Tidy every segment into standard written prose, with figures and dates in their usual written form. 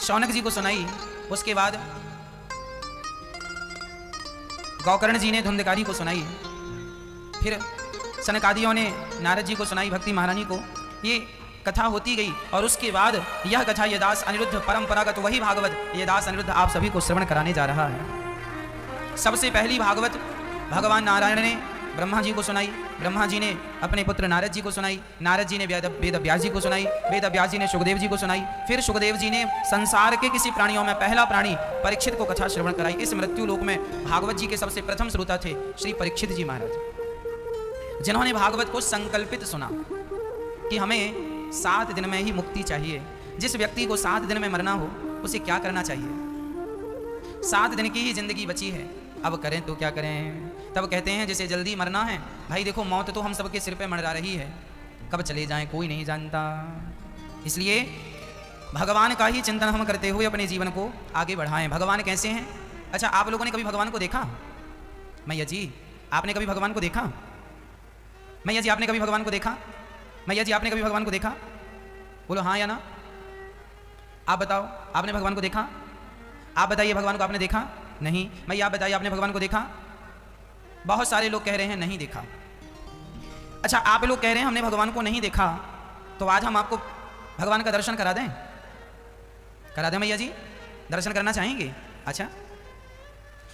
शौनक जी को सुनाई, उसके बाद गौकर्ण जी ने धुंधकारी को सुनाई, फिर सनकादियों ने नारद जी को सुनाई, भक्ति महारानी को। ये कथा होती गई और उसके बाद यह कथा ये दास अनिरुद्ध परंपरागत वही भागवत ये दास अनिरुद्ध आप सभी को श्रवण कराने जा रहा है। सबसे पहली भागवत भगवान नारायण ने ब्रह्मा जी को सुनाई, ब्रह्मा जी ने अपने पुत्र नारद जी को सुनाई, नारद जी ने वेद व्यास जी को सुनाई, वेद व्यास जी ने सुखदेव जी को सुनाई, फिर सुखदेव जी ने संसार के किसी प्राणियों में पहला प्राणी परीक्षित को कथा श्रवण कराई। इस मृत्यु लोक में भागवत जी के सबसे प्रथम श्रोता थे श्री परीक्षित जी महाराज, जिन्होंने भागवत को संकल्पित सुना कि हमें 7 दिन में ही मुक्ति चाहिए। जिस व्यक्ति को 7 दिन में मरना हो उसे क्या करना चाहिए? 7 दिन की ही जिंदगी बची है, अब करें तो क्या करें? तब कहते हैं जिसे जल्दी मरना है, भाई देखो मौत तो हम सबके सिर पे मंडरा रही है, कब चले जाएं कोई नहीं जानता। इसलिए भगवान का ही चिंतन हम करते हुए अपने जीवन को आगे बढ़ाएं। भगवान कैसे हैं? अच्छा, आप लोगों ने कभी भगवान को देखा? मैया जी आपने कभी भगवान को देखा? मैया जी आपने कभी भगवान को देखा? मैया जी आपने कभी भगवान को देखा? बोलो हाँ या ना। आप बताओ, आपने भगवान को देखा? आप बताइए भगवान को आपने देखा? नहीं। मैया आप बताइए आपने भगवान को देखा? बहुत सारे लोग कह रहे हैं नहीं देखा। अच्छा, आप लोग कह रहे हैं हमने भगवान को नहीं देखा, तो आज हम आपको भगवान का दर्शन करा दें? करा दें मैया जी? दर्शन करना चाहेंगे? अच्छा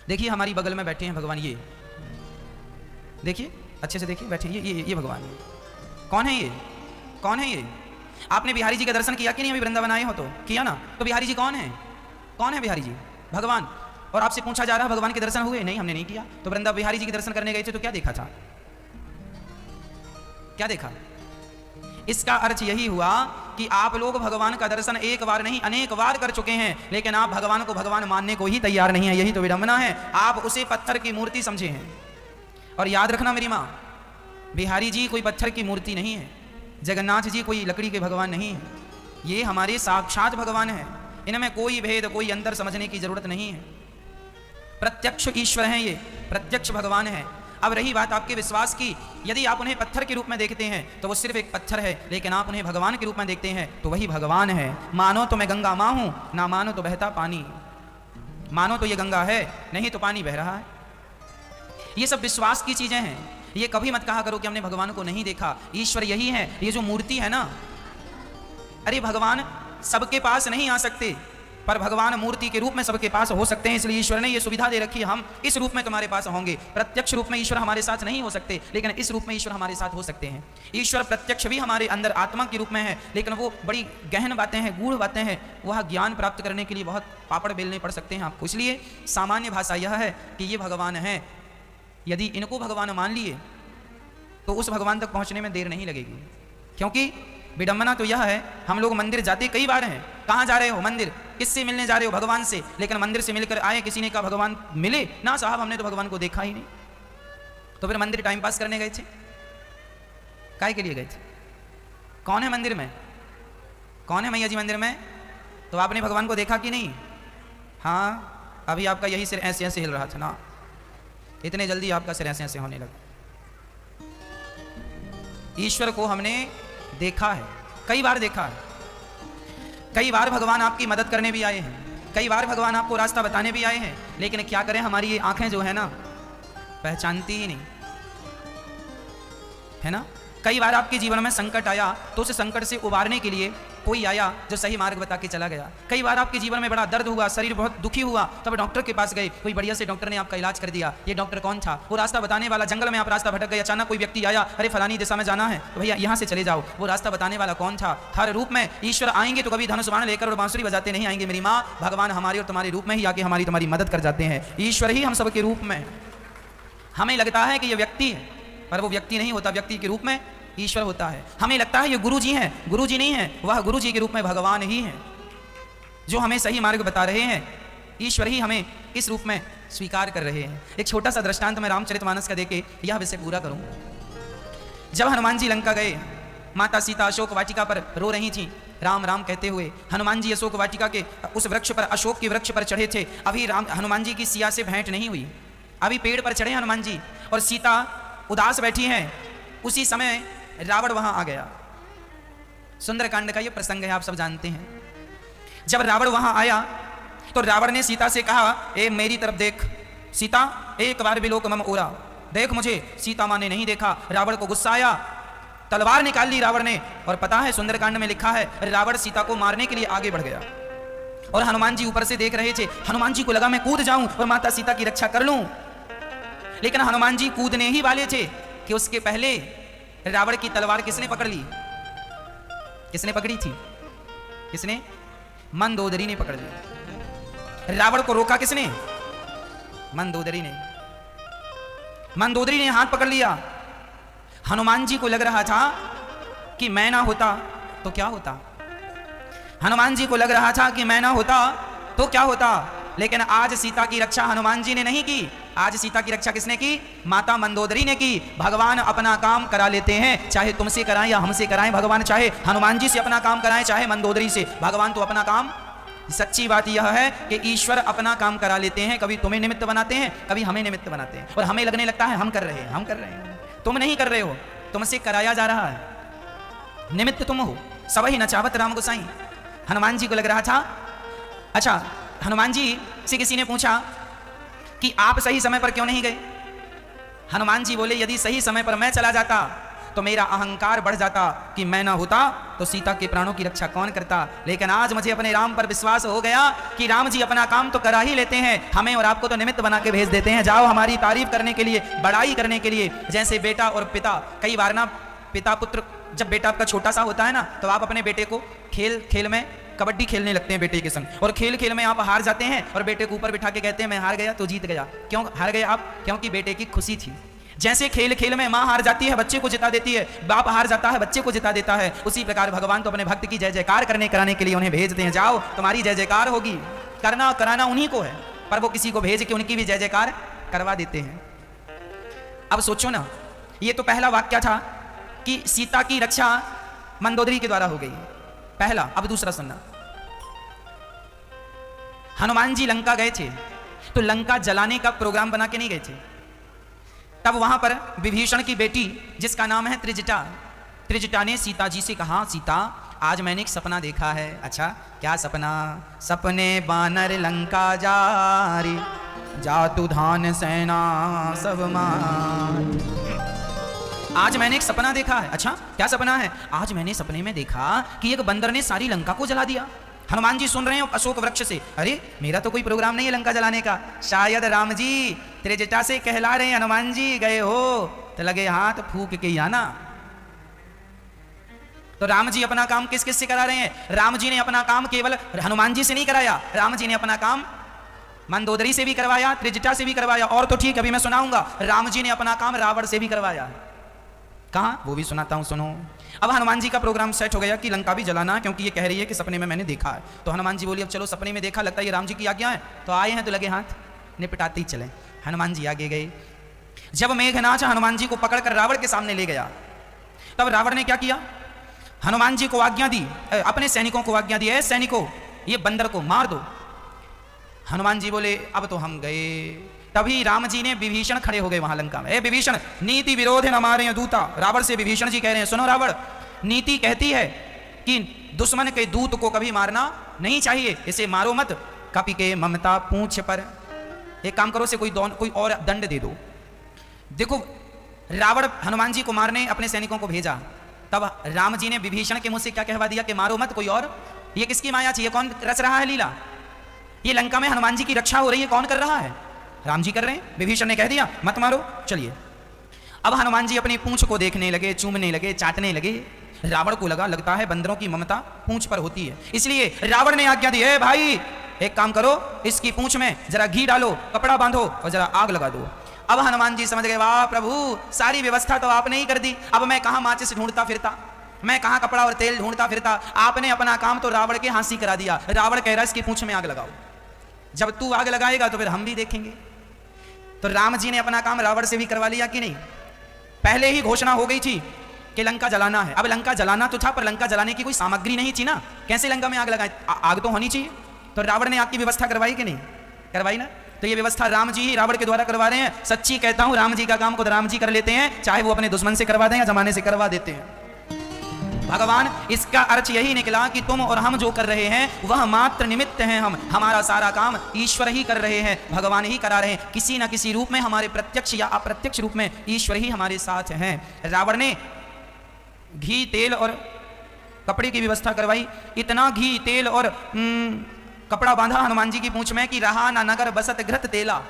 देखिए हमारी बगल में बैठे हैं भगवान, ये देखिए अच्छे से देखिए, बैठे ये भगवान है। कौन है ये? कौन है ये? आपने बिहारी जी का दर्शन किया कि नहीं? अभी वृंदावन आए हो तो किया ना। तो बिहारी जी कौन है? कौन है बिहारी जी? भगवान। और आपसे पूछा जा रहा है भगवान के दर्शन हुए? नहीं हमने नहीं किया। तो वृंदा बिहारी जी के दर्शन करने गए थे तो क्या देखा था? क्या देखा? इसका अर्थ यही हुआ कि आप लोग भगवान का दर्शन एक बार नहीं अनेक बार कर चुके हैं, लेकिन आप भगवान को भगवान मानने को ही तैयार नहीं है। यही तो विडंबना है, आप उसे पत्थर की मूर्ति समझे हैं। और याद रखना मेरी माँ, बिहारी जी कोई पत्थर की मूर्ति नहीं है, जगन्नाथ जी कोई लकड़ी के भगवान नहीं है, ये हमारे साक्षात भगवान है। इनमें कोई भेद कोई अंतर समझने की जरूरत नहीं है। प्रत्यक्ष ईश्वर हैं, ये प्रत्यक्ष भगवान है। अब रही बात आपके विश्वास की, यदि आप उन्हें पत्थर के रूप में देखते हैं तो वो सिर्फ एक पत्थर है, लेकिन आप उन्हें भगवान के रूप में देखते हैं तो वही भगवान है। मानो तो मैं गंगा माँ हूं, ना मानो तो बहता पानी। मानो तो ये गंगा है, नहीं तो पानी बह रहा है। ये सब विश्वास की चीजें हैं। ये कभी मत कहा करो कि हमने भगवान को नहीं देखा। ईश्वर यही है। ये जो मूर्ति है ना, अरे भगवान सबके पास नहीं आ सकते, पर भगवान मूर्ति के रूप में सबके पास हो सकते हैं। इसलिए ईश्वर ने ये सुविधा दे रखी है, हम इस रूप में तुम्हारे पास होंगे। प्रत्यक्ष रूप में ईश्वर हमारे साथ नहीं हो सकते, लेकिन इस रूप में ईश्वर हमारे साथ हो सकते हैं। ईश्वर प्रत्यक्ष भी हमारे अंदर आत्मा के रूप में है, लेकिन वो बड़ी गहन बातें हैं, गूढ़ बातें हैं। वह ज्ञान प्राप्त करने के लिए बहुत पापड़ बेलने पड़ सकते हैं आपको। इसलिए सामान्य भाषा यह है कि ये भगवान है। यदि इनको भगवान मान लिए तो उस भगवान तक पहुंचने में देर नहीं लगेगी। क्योंकि विडंबना तो यह है, हम लोग मंदिर जाते कई बार हैं। कहाँ जा रहे हो? मंदिर। किससे मिलने जा रहे हो? भगवान से। लेकिन मंदिर से मिलकर आए, किसी ने कहा भगवान मिले ना साहब, हमने तो भगवान को देखा ही नहीं। तो फिर मंदिर टाइम पास करने गए थे? काय के लिए गए थे? कौन है मंदिर में? कौन है मैया जी मंदिर में? तो आपने भगवान को देखा कि नहीं? हाँ, अभी आपका यही सिर ऐसे ऐसे हिल रहा था ना, इतने जल्दी आपका सिर ऐसे ऐसे होने लगा। ईश्वर को हमने देखा है, कई बार देखा है। कई बार भगवान आपकी मदद करने भी आए हैं, कई बार भगवान आपको रास्ता बताने भी आए हैं, लेकिन क्या करें, हमारी ये आंखें जो है ना पहचानती ही नहीं है ना। कई बार आपके जीवन में संकट आया तो उस संकट से उबारने के लिए कोई आया जो सही मार्ग बता के चला गया। कई बार आपके जीवन में बड़ा दर्द हुआ, शरीर बहुत दुखी हुआ, तब डॉक्टर के पास गए, कोई बढ़िया से डॉक्टर ने आपका इलाज कर दिया। ये डॉक्टर कौन था? वो रास्ता बताने वाला। जंगल में आप रास्ता भटक गए, अचानक कोई व्यक्ति आया, अरे फलानी दिशा में जाना है तो भैया यहाँ से चले जाओ। वो रास्ता बताने वाला कौन था? हर रूप में ईश्वर आएंगे तो कभी धनुष बाण लेकर और बांसुरी बजाते नहीं आएंगे मेरी माँ। भगवान हमारे और तुम्हारे रूप में ही आके हमारी तुम्हारी मदद कर जाते हैं। ईश्वर ही हम सबके रूप में। हमें लगता है कि ये व्यक्ति है, पर वो व्यक्ति नहीं होता, व्यक्ति के रूप में ईश्वर होता है। हमें लगता है ये गुरु जी हैं, गुरु जी नहीं है, वह गुरु जी के रूप में भगवान ही हैं जो हमें सही मार्ग बता रहे हैं। ईश्वर ही हमें इस रूप में स्वीकार कर रहे हैं। एक छोटा सा दृष्टांत मैं रामचरितमानस का देके यह विषय पूरा करूं। जब हनुमान जी लंका गए, माता सीता अशोक वाटिका पर रो रही थी राम राम कहते हुए। हनुमान जी अशोक वाटिका के उस वृक्ष पर, अशोक के वृक्ष पर चढ़े थे। अभी हनुमान जी की सिया से भेंट नहीं हुई, अभी पेड़ पर चढ़े हनुमान जी और सीता उदास बैठी हैं। उसी समय रावण वहां आ गया। सुंदरकांड का ये प्रसंग है, आप सब जानते हैं। जब रावण वहां आया तो रावण ने सीता से कहा, ए मेरी तरफ देख सीता, एक बार विलोक मम ओरा, देख मुझे। सीता माँ ने नहीं देखा। रावण को गुस्सा आया, तलवार निकाल ली रावण ने। और पता है सुंदरकांड में लिखा है, रावण सीता को मारने के लिए आगे बढ़ गया और हनुमान जी ऊपर से देख रहे थे। हनुमान जी को लगा मैं कूद जाऊं और माता सीता की रक्षा कर लूं, लेकिन हनुमान जी कूदने ही वाले थे कि उसके पहले रावण की तलवार किसने पकड़ ली? किसने पकड़ी थी? किसने? मंदोदरी ने पकड़ ली। रावण को रोका किसने? मंदोदरी ने। मंदोदरी ने हाथ पकड़ लिया। हनुमान जी को लग रहा था कि मैं ना होता तो क्या होता। हनुमान जी को लग रहा था कि मैं ना होता तो क्या होता, लेकिन आज सीता की रक्षा हनुमान जी ने नहीं की। आज सीता की रक्षा किसने की? माता मंदोदरी ने की। भगवान अपना काम करा लेते हैं, चाहे तुमसे कराएं या हमसे कराएं। भगवान चाहे हनुमान जी से अपना काम कराएं, चाहे मंदोदरी से, भगवान तो अपना काम। सच्ची बात यह है कि ईश्वर अपना काम करा लेते हैं। कभी तुम्हें निमित्त बनाते हैं, कभी हमें निमित्त बनाते हैं, और हमें लगने लगता है हम कर रहे हैं, हम कर रहे हैं। तुम नहीं कर रहे हो, तुमसे कराया जा रहा है। निमित्त तुम हो। सब ही नचावत राम गोसाई। हनुमान जी को लग रहा था। अच्छा, हनुमान जी से किसी ने पूछा कि आप सही समय पर क्यों नहीं गए? हनुमान जी बोले, यदि सही समय पर मैं चला जाता तो मेरा अहंकार बढ़ जाता कि मैं ना होता तो सीता के प्राणों की रक्षा कौन करता। लेकिन आज मुझे अपने राम पर विश्वास हो गया कि राम जी अपना काम तो करा ही लेते हैं, हमें और आपको तो निमित्त बना के भेज देते हैं। जाओ हमारी तारीफ करने के लिए, बड़ाई करने के लिए। जैसे बेटा और पिता, कई बार ना पिता पुत्र, जब बेटा आपका छोटा सा होता है ना, तो आप अपने बेटे को खेल खेल में कबड्डी खेलने लगते हैं बेटे के संग, और खेल खेल में आप हार जाते हैं और बेटे को ऊपर बिठा के कहते हैं मैं हार गया तो जीत गया। क्यों हार गए आप? क्योंकि बेटे की खुशी थी। जैसे खेल खेल में माँ हार जाती है, बच्चे को जिता देती है, बाप हार जाता है, बच्चे को जिता देता है, उसी प्रकार भगवान तो अपने भक्त की जय जयकार करने कराने के लिए उन्हें भेजते हैं। जाओ तुम्हारी जय जयकार होगी। करना कराना उन्हीं को है, पर वो किसी को भेज के उनकी भी जय जयकार करवा देते हैं। अब सोचो ना, ये तो पहला वाक्य था कि सीता की रक्षा मंदोदरी के द्वारा हो गई, पहला। अब दूसरा सुनना। हनुमान जी लंका गए थे तो लंका जलाने का प्रोग्राम बना के नहीं गए थे। तब वहां पर विभीषण की बेटी जिसका नाम है त्रिजटा, त्रिजटा ने सीता जी से कहा, सीता आज मैंने एक सपना देखा है। अच्छा, क्या सपना? सपने बानर लंका जारी, जातु धान सेना सब मार। आज मैंने एक सपना देखा है। अच्छा, क्या सपना है? आज मैंने सपने में देखा कि एक बंदर ने सारी लंका को जला दिया। हनुमान जी सुन रहे हैं अशोक वृक्ष से, अरे मेरा तो कोई प्रोग्राम नहीं है लंका जलाने का, शायद राम जी त्रिजटा से कहला रहे हैं हनुमान जी गए हो तो लगे हाथ फूक के आना। तो राम जी अपना काम किस किस से करा रहे हैं? राम जी ने अपना काम केवल हनुमान जी से नहीं कराया, राम जी ने अपना काम मंदोदरी से भी करवाया, त्रिजटा से भी करवाया, और तो ठीक अभी मैं सुनाऊंगा, राम जी ने अपना काम रावण से भी करवाया। कहां? वो भी सुनाता हूं, सुनो। अब हनुमान जी का प्रोग्राम सेट हो गया कि लंका भी जलाना, क्योंकि ये कह रही है कि सपने में मैंने देखा है। तो हनुमान जी बोली अब चलो सपने में देखा, लगता है ये राम जी की आज्ञा है, तो आए हैं तो लगे हाथ निपटाते ही चले। हनुमान जी आगे गए। जब मेघनाथ हनुमान जी को पकड़कर रावण के सामने ले गया, तब रावण ने क्या किया? हनुमान जी को आज्ञा दी, अपने सैनिकों को आज्ञा दी, सैनिकों ये बंदर को मार दो। हनुमान जी बोले अब तो हम गए। तभी राम जी ने विभीषण खड़े हो गए वहां लंका में। विभीषण नीति विरोध न हमारे दूता। रावण से विभीषण जी कह रहे हैं सुनो रावण, नीति कहती है कि दुश्मन के दूत को कभी मारना नहीं चाहिए, इसे मारो मत। कपि के ममता पूंछ पर, एक काम करो, से कोई और दंड दे दो। देखो रावण हनुमान जी को मारने अपने सैनिकों को भेजा, तब राम जी ने विभीषण के मुंह से क्या कहवा दिया कि मारो मत कोई और। ये किसकी माया थी? ये कौन रच रहा है लीला? ये लंका में हनुमान जी की रक्षा हो रही है, कौन कर रहा है? राम जी कर रहे हैं। विभीषण ने कह दिया मत मारो, चलिए। अब हनुमान जी अपनी पूंछ को देखने लगे, चूमने लगे, चाटने लगे। रावण को लगता है बंदरों की ममता पूंछ पर होती है, इसलिए रावण ने आज्ञा दी, है भाई एक काम करो, इसकी पूंछ में जरा घी डालो, कपड़ा बांधो और जरा आग लगा दो। अब हनुमान जी समझ गए, वाह प्रभु, सारी व्यवस्था तो आपने ही कर दी, अब मैं कहां माचिस ढूंढता फिरता, मैं कहां कपड़ा और तेल ढूंढता फिरता। आपने अपना काम तो रावण के हाथ ही करा दिया। रावण कह रहा है इसकी पूंछ में आग लगाओ, जब तू आग लगाएगा तो फिर हम भी देखेंगे। तो राम जी ने अपना काम रावण से भी करवा लिया कि नहीं? पहले ही घोषणा हो गई थी कि लंका जलाना है। अब लंका जलाना तो था, पर लंका जलाने की कोई सामग्री नहीं थी ना, कैसे लंका में आग लगाए? आग तो होनी चाहिए। तो रावण ने आग की व्यवस्था करवाई कि नहीं? करवाई ना। तो ये व्यवस्था राम जी ही रावण के द्वारा करवा रहे हैं। सच्ची कहता हूं, राम जी का काम खुद राम जी कर लेते हैं, चाहे वो अपने दुश्मन से करवा दें या जमाने से करवा देते हैं। भगवान इसका अर्थ यही निकला कि तुम और हम जो कर रहे हैं वह मात्र निमित्त हैं, हम हमारा सारा काम ईश्वर ही कर रहे हैं, भगवान ही करा रहे हैं, किसी न किसी रूप में हमारे प्रत्यक्ष या अप्रत्यक्ष रूप में ईश्वर ही हमारे साथ हैं। रावण ने घी तेल और कपड़े की व्यवस्था करवाई, इतना घी तेल और कपड़ा बांधा हनुमान जी की पूंछ में कि रहा ना नगर बसत घृत तेला,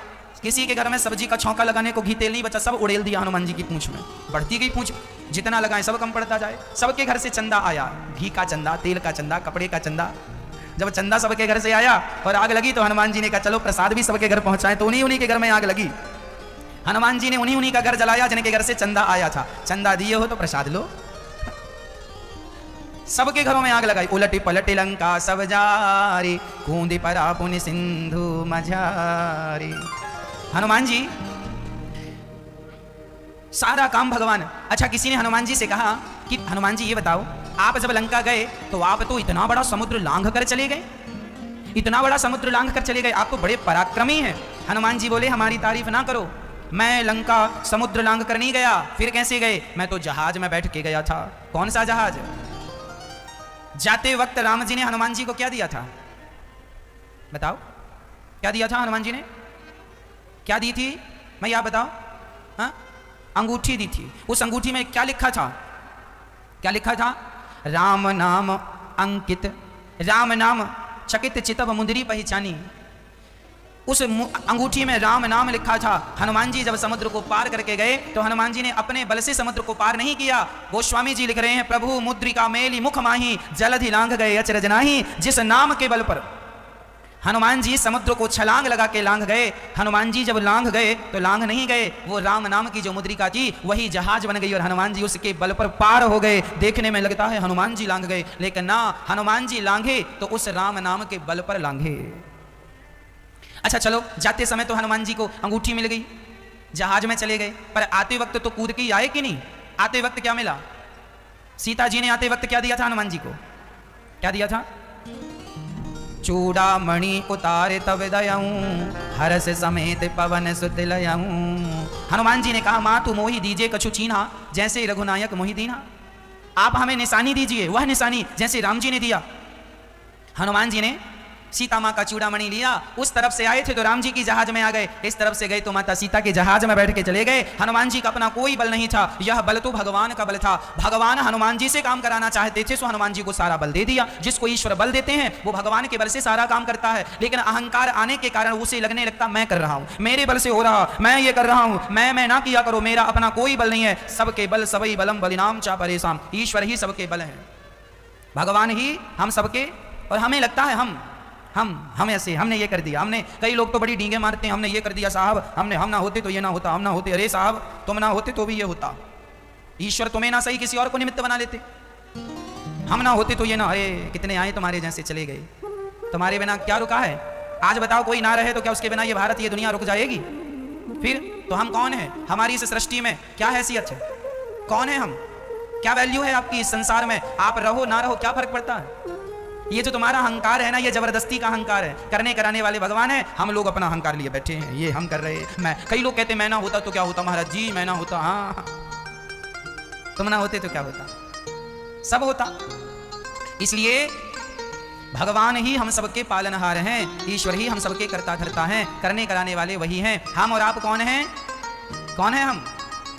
किसी के घर में सब्जी का छौंका लगाने को घी तेल नहीं बचा, सब उड़ेल दिया हनुमान जी की पूंछ में। बढ़ती गई पूंछ, जितना लगाए सब कम पड़ता जाए। सबके घर से चंदा आया, घी का चंदा, तेल का चंदा, कपड़े का चंदा। जब चंदा सबके घर से आया और आग लगी तो हनुमान जी ने कहा चलो प्रसाद भी सबके घर पहुंचाएं, तो उन्हीं के घर में आग लगी। हनुमान जी ने उन्हीं का घर जलाया जिनके घर से चंदा आया था। चंदा दिए हो तो प्रसाद लो। सबके घरों में आग लगाई। उलटी पलटी लंका सब जारी, कूंदी परा पुनि सिंधु मझारी। हनुमान जी सारा काम भगवान। अच्छा, किसी ने हनुमान जी से कहा कि हनुमान जी ये बताओ, आप जब लंका गए तो आप तो इतना बड़ा समुद्र लांघ कर चले गए, इतना बड़ा समुद्र लांघ कर चले गए, आप तो बड़े पराक्रमी हैं। हनुमान जी बोले हमारी तारीफ ना करो, मैं लंका समुद्र लांघ कर नहीं गया। फिर कैसे गए? मैं तो जहाज में बैठ के गया था। कौन सा जहाज? जाते वक्त राम जी ने हनुमान जी को क्या दिया था? बताओ, क्या दिया था हनुमान जी ने? क्या दी थी? मैं आप बताओ। हाँ, अंगूठी दी थी। उस अंगूठी में क्या लिखा था? क्या लिखा था? राम नाम अंकित, राम नाम चकित चितव मुंदरी पहचानी। उस अंगूठी में राम नाम लिखा था। हनुमान जी जब समुद्र को पार करके गए तो हनुमान जी ने अपने बल से समुद्र को पार नहीं किया। गोस्वामी जी लिख रहे हैं, प्रभु मुद्रिका मेली मुख माही, जलधि लांघ गए अचरज नाही। जिस नाम के बल पर हनुमान जी समुद्र को छलांग लगा के लांघ गए, हनुमान जी जब लांघ गए तो लांघ नहीं गए, वो राम नाम की जो मुद्रिका थी वही जहाज बन गई और हनुमान जी उसके बल पर पार हो गए। देखने में लगता है हनुमान जी लांघ गए, लेकिन ना, हनुमान जी लांघे तो उस राम नाम के बल पर लांघे। अच्छा चलो, जाते समय तो हनुमान जी को अंगूठी मिल गई, जहाज में चले गए, पर आते वक्त तो कूद के आए कि नहीं? आते वक्त क्या मिला? सीता जी ने आते वक्त क्या दिया था हनुमान जी को? क्या दिया था? चूड़ामणि उतारे तब दयाऊं, हरस समेत पवन सुत लयाऊं। हनुमान जी ने कहा मां तू मोही दीजिए कछु चीन्हा, जैसे रघुनायक मोहि दीन्हा। आप हमें निशानी दीजिए, वह निशानी जैसे राम जी ने दिया। हनुमान जी ने सीता माँ का चूड़ामणि लिया, उस तरफ से आए थे तो राम जी की जहाज में आ गए, इस तरफ से गए तो माता सीता के जहाज में बैठ के चले गए। हनुमान जी का अपना कोई बल नहीं था, यह बल तो भगवान का बल था। भगवान हनुमान जी से काम कराना चाहते थे तो हनुमान जी को सारा बल दे दिया। जिसको ईश्वर बल देते हैं वो भगवान के बल से सारा काम करता है, लेकिन अहंकार आने के कारण उसे लगने लगता मैं कर रहा हूँ, मेरे बल से हो रहा, मैं ये कर रहा हूँ, मैं ना किया करो, मेरा अपना कोई बल नहीं है। सबके बल सबई बलम बलिनाम चा परेशान। ईश्वर ही सबके बल है, भगवान ही हम सबके। और हमें लगता है हम ऐसे, हमने ये कर दिया, हमने, कई लोग तो बड़ी डींगे मारते हैं, हमने ये कर दिया साहब, हम ना होते तो ये ना होता, हम ना होते, अरे साहब तुम ना होते तो भी ये होता। ईश्वर तुम्हें ना सही किसी और को निमित्त बना लेते, हम ना होते तो ये ना। अरे कितने आए तुम्हारे जैसे चले गए, तुम्हारे बिना क्या रुका है? आज बताओ कोई ना रहे तो क्या उसके बिना ये भारत ये दुनिया रुक जाएगी? फिर तो हम कौन है? हमारी इस सृष्टि में क्या हैसियत है? कौन है हम? क्या वैल्यू है आपकी इस संसार में? आप रहो ना रहो क्या फर्क पड़ता है? ये जो तुम्हारा अहंकार है ना, ये जबरदस्ती का अहंकार है। करने कराने वाले भगवान है, हम लोग अपना अहंकार लिए बैठे हैं, ये हम कर रहे हैं। मैं, कई लोग कहते मैं ना होता तो क्या होता महाराज जी, मैं ना होता, हाँ तुम ना होते तो क्या होता? सब होता। इसलिए भगवान ही हम सबके पालनहार हैं, ईश्वर ही हम सबके करता धरता हैं, करने कराने वाले वही हैं। हम और आप कौन हैं? कौन है हम?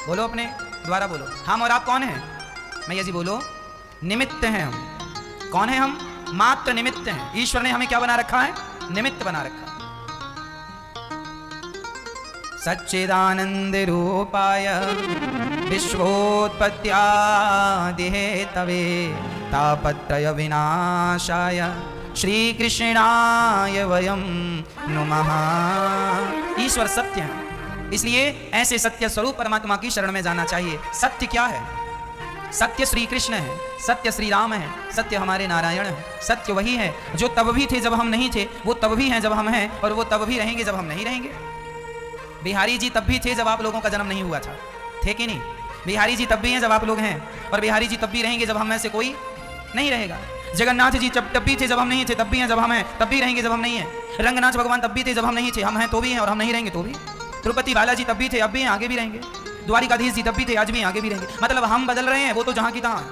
बोलो, अपने द्वारा बोलो, हम और आप कौन हैं? मैया जी बोलो, निमित्त हैं हम। कौन है हम? मात्र निमित्त हैं। ईश्वर ने हमें क्या बना रखा है? निमित्त बना रखा। सच्चिदानंद रूपाय विश्वोत्पत्त्यादि हेतवे तापत्रय विनाशाय श्री कृष्णाय वयं नुमः। ईश्वर सत्य है, इसलिए ऐसे सत्य स्वरूप परमात्मा की शरण में जाना चाहिए। सत्य क्या है? सत्य श्री कृष्ण है, सत्य श्री राम है, सत्य हमारे नारायण है। सत्य वही है जो तब भी थे जब हम नहीं थे, वो तब भी हैं जब हम हैं, और वो तब भी रहेंगे जब हम नहीं रहेंगे। बिहारी जी तब भी थे जब आप लोगों का जन्म नहीं हुआ था, थे कि नहीं? बिहारी जी तब भी हैं जब आप लोग हैं, और बिहारी जी तब भी रहेंगे जब हम में से कोई नहीं रहेगा। जगन्नाथ जी तब भी थे जब हम नहीं थे, तब भी हैं जब हम हैं, तब भी रहेंगे जब हम नहीं हैं। रंगनाथ भगवान तब भी थे जब हम नहीं थे, हम हैं तो भी हैं, और हम नहीं रहेंगे तो भी। तिरुपति बालाजी तब भी थे, अब भी हैं, आगे भी रहेंगे। द्वारिकाधीश जी तब भी थे, आज भी आगे भी रहेंगे। मतलब हम बदल रहे हैं, वो तो जहां की तहां।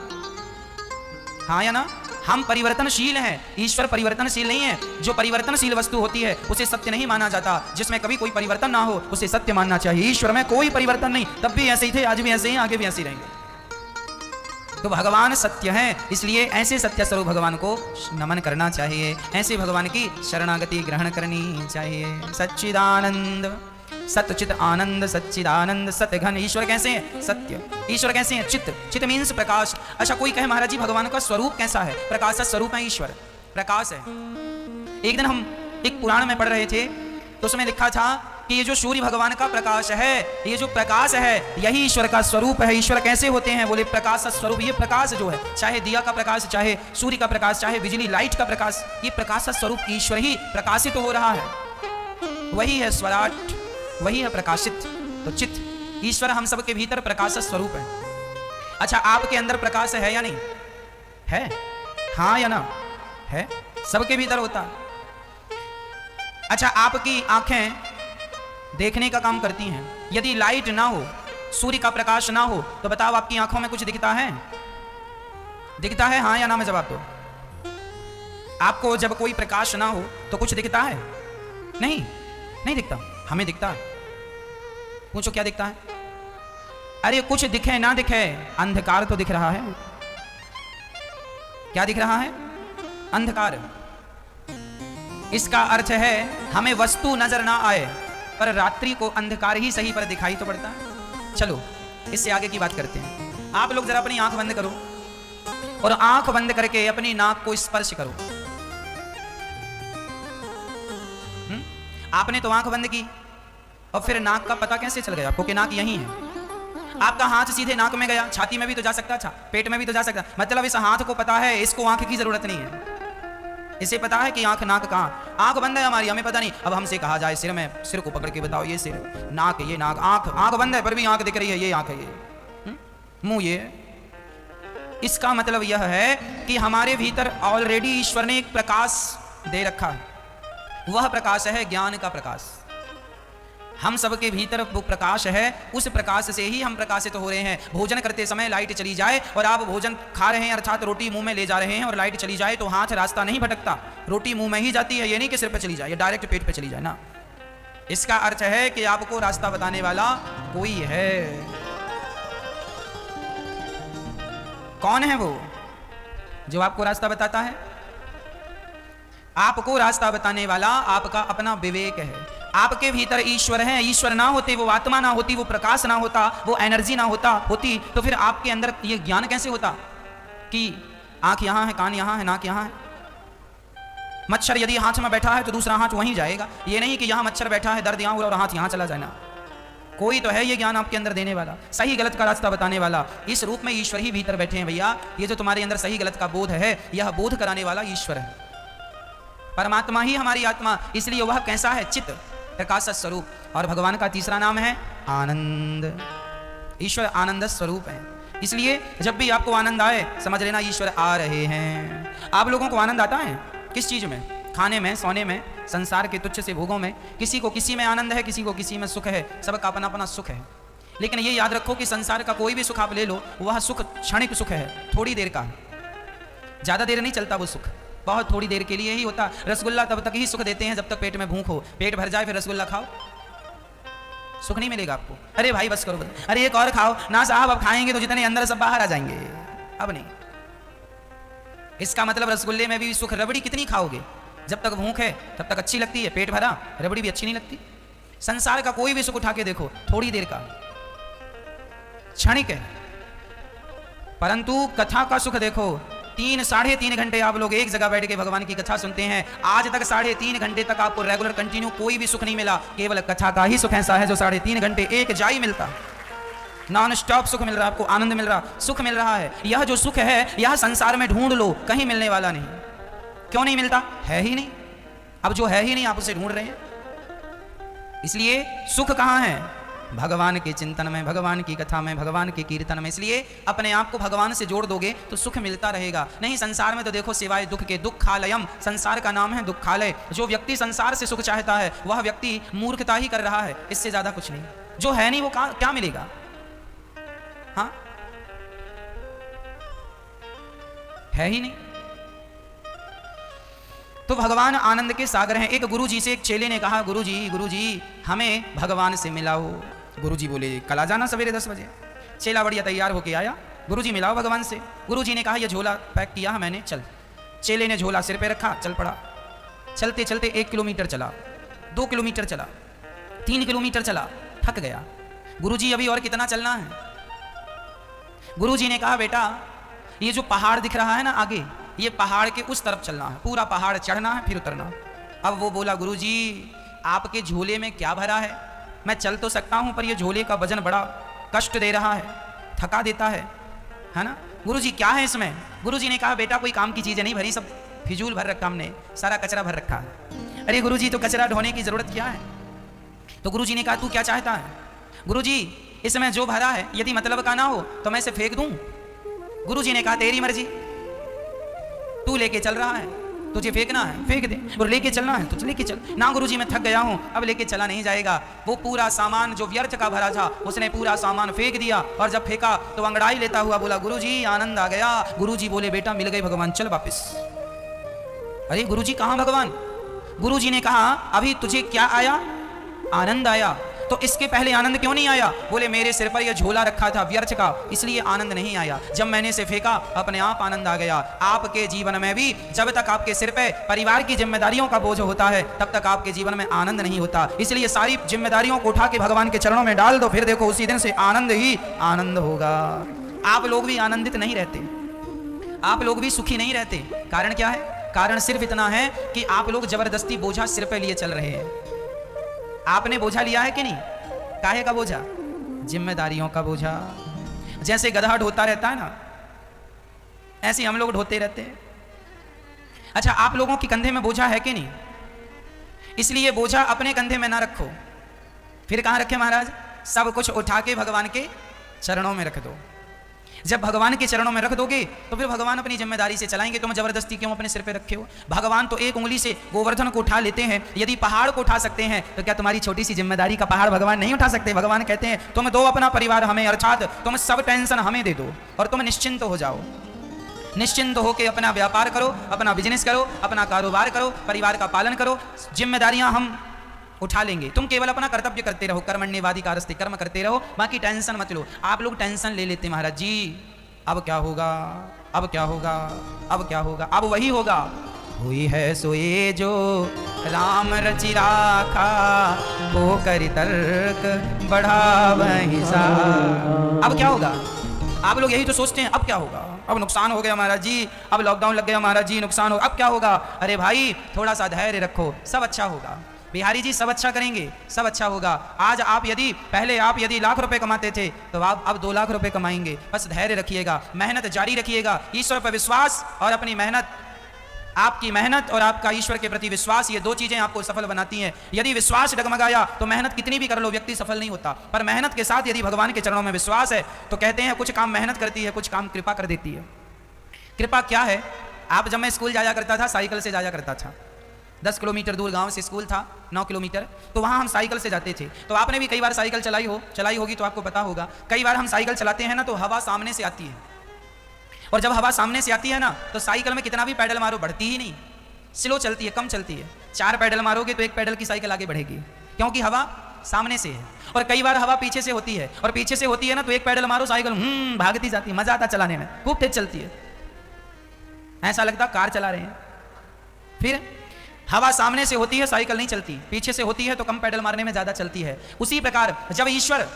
हाँ या ना? हम परिवर्तनशील हैं, ईश्वर परिवर्तनशील नहीं है। जो परिवर्तनशील वस्तु होती है उसे सत्य नहीं माना जाता। जिसमें कभी कोई परिवर्तन ना हो उसे सत्य मानना चाहिए। ईश्वर में कोई परिवर्तन नहीं, तब भी ऐसे ही थे, आज भी ऐसे ही, आगे भी ऐसे ही रहेंगे। तो भगवान सत्य हैं, इसलिए ऐसे सत्य स्वरूप भगवान को नमन करना चाहिए, ऐसे भगवान की शरणागति ग्रहण करनी चाहिए। सच्चिदानंद सतचित आनंद सच्चिदानंद सत्य घन। ईश्वर कैसे हैं? सत्य। ईश्वर कैसे हैं? चित्त। चित्त मीन्स प्रकाश। अच्छा, कोई कहे महाराज जी भगवान का स्वरूप कैसा है? प्रकाश का स्वरूप है ईश्वर, प्रकाश है। एक दिन हम एक पुराण में पढ़ रहे थे, तो उसमें लिखा था कि ये जो सूर्य भगवान का प्रकाश है, ये जो प्रकाश है, यही ईश्वर का स्वरूप है। ईश्वर कैसे होते हैं? बोले प्रकाश का स्वरूप। ये प्रकाश जो है, चाहे दिया का प्रकाश, चाहे सूर्य का प्रकाश, चाहे बिजली लाइट का प्रकाश, ये प्रकाश का स्वरूप ईश्वर ही प्रकाशित हो रहा है। वही है स्वराट, वही है प्रकाशित। तो चित्त ईश्वर हम सबके भीतर प्रकाश स्वरूप है। अच्छा, आपके अंदर प्रकाश है या नहीं है? हाँ या ना? है, सबके भीतर होता। अच्छा, आपकी आंखें देखने का काम करती हैं। यदि लाइट ना हो, सूर्य का प्रकाश ना हो, तो बताओ आपकी आंखों में कुछ दिखता है? दिखता है? हाँ या ना में जवाब दो। आपको जब कोई प्रकाश ना हो तो कुछ दिखता है? नहीं, नहीं दिखता। हमें दिखता है। पूछो क्या दिखता है? अरे कुछ दिखे ना दिखे, अंधकार तो दिख रहा है। क्या दिख रहा है? अंधकार। इसका अर्थ है हमें वस्तु नजर ना आए, पर रात्रि को अंधकार ही सही पर दिखाई तो पड़ता है। चलो इससे आगे की बात करते हैं। आप लोग जरा अपनी आंख बंद करो और आंख बंद करके अपनी नाक को स्पर्श करो। आपने तो आंख बंद की और फिर नाक का पता कैसे चल गया आपको कि नाक यहीं है? आपका हाथ सीधे नाक में गया, छाती में भी तो जा सकता था, पेट में भी तो जा सकता। मतलब इस हाथ को पता है, इसको आंख की जरूरत नहीं है। इसे पता है कि आंख नाक कहाँ। आंख बंद है हमारी, हमें पता नहीं। अब हमसे कहा जाए सिर में, सिर को पकड़ के बताओ ये सिर, नाक ये नाक, आंख बंद है पर भी आंख दिख रही है, ये आंख है, ये मुंह ये। इसका मतलब यह है कि हमारे भीतर ऑलरेडी ईश्वर ने एक प्रकाश दे रखा है। वह प्रकाश है ज्ञान का प्रकाश। हम सबके भीतर वो प्रकाश है, उस प्रकाश से ही हम प्रकाशित हो रहे हैं। भोजन करते समय लाइट चली जाए और आप भोजन खा रहे हैं, अर्थात रोटी मुंह में ले जा रहे हैं और लाइट चली जाए तो हाथ रास्ता नहीं भटकता, रोटी मुंह में ही जाती है। ये नहीं कि सिर पे चली जाए, ये डायरेक्ट पेट पे चली जाए ना। इसका अर्थ है कि आपको रास्ता बताने वाला कोई है। कौन है वो जो आपको रास्ता बताता है? आपको रास्ता बताने वाला आपका अपना विवेक है। आपके भीतर ईश्वर है। ईश्वर ना होते, वो आत्मा ना होती, वो प्रकाश ना होता, वो एनर्जी ना होती तो फिर आपके अंदर ये ज्ञान कैसे होता कि आंख यहां है, कान यहां है, नाक यहां है। मच्छर यदि हाथ में बैठा है तो दूसरा हाथ वहीं जाएगा। ये नहीं कि यहां मच्छर बैठा है, दर्द यहां हो रहा और हाथ यहां चला जाए ना। कोई तो है ये ज्ञान आपके अंदर देने वाला, सही गलत का रास्ता बताने वाला। इस रूप में ईश्वर ही भीतर बैठे हैं भैया। ये जो तुम्हारे अंदर सही गलत का बोध है, यह बोध कराने वाला ईश्वर है। परमात्मा ही हमारी आत्मा, इसलिए वह कैसा है? चित्त, प्रकाश स्वरूप। और भगवान का तीसरा नाम है आनंद। ईश्वर आनंद स्वरूप है। इसलिए जब भी आपको आनंद आए समझ लेना ईश्वर आ रहे हैं। आप लोगों को आनंद आता है किस चीज में? खाने में, सोने में, संसार के तुच्छ से भोगों में। किसी को किसी में आनंद है, किसी को किसी में सुख है। सबका अपना अपना सुख है। लेकिन ये याद रखो कि संसार का कोई भी सुख आप ले लो, वह सुख क्षणिक सुख है, थोड़ी देर का। ज्यादा देर नहीं चलता वो सुख, बहुत थोड़ी देर के लिए ही होता। रसगुल्ला तब तक ही सुख देते हैं जब तक पेट में भूख हो। पेट भर जाए फिर रसगुल्ला खाओ, सुख नहीं मिलेगा आपको। अरे भाई बस करो, अरे एक और खाओ ना साहब, अब खाएंगे तो जितने अंदर सब बाहर आ जाएंगे। अब नहीं। इसका मतलब रसगुल्ले में भी सुख। रबड़ी कितनी खाओगे? जब तक भूख है तब तक अच्छी लगती है, पेट भरा रबड़ी भी अच्छी नहीं लगती। संसार का कोई भी सुख उठा के देखो, थोड़ी देर का, क्षणिक है। परंतु कथा का सुख देखो, 3-3.5 घंटे आप लोग एक जगह बैठ के भगवान की कथा सुनते हैं। आज तक 3.5 घंटे तक आपको रेगुलर कंटिन्यू कोई भी सुख नहीं मिला। केवल कथा का ही सुख ऐसा है जो 3.5 घंटे एक जाई मिलता। नॉन स्टॉप सुख मिल रहा है आपको, आनंद मिल रहा, सुख मिल रहा है। यह जो सुख है यह संसार में ढूंढ लो, कहीं मिलने वाला नहीं। क्यों नहीं मिलता? है ही नहीं। अब जो है ही नहीं आप उसे ढूंढ रहे हैं। इसलिए सुख कहां है? भगवान के चिंतन में, भगवान की कथा में, भगवान के कीर्तन में। इसलिए अपने आप को भगवान से जोड़ दोगे तो सुख मिलता रहेगा। नहीं संसार में तो देखो सिवाय दुख के, दुखालयम, संसार का नाम है दुखालय। जो व्यक्ति संसार से सुख चाहता है वह व्यक्ति मूर्खता ही कर रहा है, इससे ज्यादा कुछ नहीं। जो है नहीं वो क्या मिलेगा? हाँ है ही नहीं। तो भगवान आनंद के सागर हैं। एक गुरुजी से एक चेले ने कहा, गुरुजी हमें भगवान से मिलाओ। गुरुजी बोले कल आ जाना सवेरे 10 बजे। चेला बढ़िया तैयार होके आया, गुरुजी मिलाओ भगवान से। गुरुजी ने कहा ये झोला पैक किया है मैंने, चल। चेले ने झोला सिर पे रखा, चल पड़ा। चलते चलते 1 किलोमीटर चला, 2 किलोमीटर चला, 3 किलोमीटर चला, थक गया। गुरुजी अभी और कितना चलना है? गुरुजी ने कहा बेटा ये जो पहाड़ दिख रहा है ना आगे, ये पहाड़ के उस तरफ चलना है, पूरा पहाड़ चढ़ना है फिर उतरना। अब वो बोला गुरुजी आपके झोले में क्या भरा है? मैं चल तो सकता हूं पर ये झोले का वजन बड़ा कष्ट दे रहा है, थका देता है ना। गुरुजी क्या है इसमें? गुरुजी ने कहा बेटा कोई काम की चीजें नहीं भरी, सब फिजूल भर रखा हमने, सारा कचरा भर रखा है। अरे गुरुजी तो कचरा ढोने की जरूरत क्या है? तो गुरुजी ने कहा तू क्या चाहता है? गुरुजी इसमें जो भरा है यदि मतलब का ना हो तो मैं इसे फेंक दूं। गुरुजी ने कहा तेरी मर्जी, तू लेके चल रहा है, तुझे फेंकना है फेंक दे, और लेके चलना है तो लेके चल। ना गुरुजी मैं थक गया हूं, अब लेके चला नहीं जाएगा। वो पूरा सामान जो व्यर्थ का भरा था उसने पूरा सामान फेंक दिया, और जब फेंका तो अंगड़ाई लेता हुआ बोला गुरुजी आनंद आ गया। गुरुजी बोले बेटा मिल गए भगवान, चल वापिस। अरे गुरुजी कहां भगवान? गुरुजी ने कहा अभी तुझे क्या आया? आनंद आया। तो इसके पहले आनंद क्यों नहीं आया? बोले मेरे सिर पर यह झोला रखा था व्यर्थ का, इसलिए आनंद नहीं आया। जब मैंने इसे फेंका अपने आप आनंद आ गया। आपके जीवन में भी जब तक आपके सिर पे परिवार की जिम्मेदारियों का बोझ होता है तब तक आपके जीवन में आनंद नहीं होता। इसलिए सारी जिम्मेदारियों को उठा के भगवान के चरणों में डाल दो, फिर देखो उसी दिन से आनंद ही आनंद होगा। आप लोग भी आनंदित नहीं रहते, आप लोग भी सुखी नहीं रहते। कारण क्या है? कारण सिर्फ इतना है कि आप लोग जबरदस्ती बोझा सिर पे लिए चल रहे हैं। आपने बोझा लिया है कि नहीं? काहे का बोझा? जिम्मेदारियों का बोझा। जैसे गधा ढोता रहता है ना, ऐसे हम लोग ढोते रहते हैं। अच्छा आप लोगों के कंधे में बोझा है कि नहीं? इसलिए बोझा अपने कंधे में ना रखो, फिर कहां रखे महाराज? सब कुछ उठा के भगवान के चरणों में रख दो। जब भगवान के चरणों में रख दोगे तो फिर भगवान अपनी जिम्मेदारी से चलाएंगे। तुम जबरदस्ती क्यों अपने सिर पे रखे हो? भगवान तो एक उंगली से गोवर्धन को उठा लेते हैं। यदि पहाड़ को उठा सकते हैं तो क्या तुम्हारी छोटी सी जिम्मेदारी का पहाड़ भगवान नहीं उठा सकते? भगवान कहते हैं तुम दो अपना परिवार हमें, अर्थात तुम सब टेंशन हमें दे दो और तुम निश्चिंत हो जाओ। निश्चिंत होकर अपना व्यापार करो, अपना बिजनेस करो, अपना कारोबार करो, परिवार का पालन करो, जिम्मेदारियां हम उठा लेंगे। तुम केवल अपना कर्तव्य करते रहो, कर्मण्येवादी कारस्ते, कर्म करते रहो, बाकी टेंशन मत लो। आप लोग टेंशन ले लेते महाराज जी, अब क्या होगा, अब क्या होगा, अब क्या होगा? अब वही होगा, हुई है सोए जो राम रचि राखा, वो करि तर्क बढ़ावहि सा। अब क्या होगा? आप लोग यही तो सोचते हैं अब क्या होगा, अब नुकसान हो गया महाराज जी, अब लॉकडाउन लग गया महाराज जी, नुकसान हो, अब क्या होगा? अरे भाई थोड़ा सा धैर्य रखो, सब अच्छा होगा। बिहारी जी सब अच्छा करेंगे, सब अच्छा होगा। आज आप यदि पहले आप यदि लाख रुपए कमाते थे तो आप अब 2 लाख रुपए कमाएंगे। बस धैर्य रखिएगा, मेहनत जारी रखिएगा, ईश्वर पर विश्वास और अपनी मेहनत, आपकी मेहनत और आपका ईश्वर के प्रति विश्वास, ये 2 चीजें आपको सफल बनाती हैं। यदि विश्वास डगमगाया तो मेहनत कितनी भी कर लो व्यक्ति सफल नहीं होता, पर मेहनत के साथ यदि भगवान के चरणों में विश्वास है तो कहते हैं कुछ काम मेहनत करती है, कुछ काम कृपा कर देती है। कृपा क्या है? आप जब मैं स्कूल जाया करता था साइकिल से जाया करता था, 10 किलोमीटर दूर गांव से स्कूल था, 9 किलोमीटर, तो वहाँ हम साइकिल से जाते थे। तो आपने भी कई बार साइकिल चलाई होगी तो आपको पता होगा, कई बार हम साइकिल चलाते हैं ना तो हवा सामने से आती है, और जब हवा सामने से आती है ना तो साइकिल में कितना भी पैडल मारो बढ़ती ही नहीं, स्लो चलती है, कम चलती है। 4 पैडल मारोगे तो 1 पैडल की साइकिल आगे बढ़ेगी, क्योंकि हवा सामने से है। और कई बार हवा पीछे से होती है, और पीछे से होती है ना तो 1 पैडल मारो साइकिल भागती जाती है, मजा आता चलाने में, खूब तेज चलती है, ऐसा लगता कार चला रहे हैं। फिर हवा सामने से होती है साइकिल नहीं चलती, पीछे से होती है तो कम पैडल मारने में ज्यादा चलती है। उसी प्रकार जब ईश्वर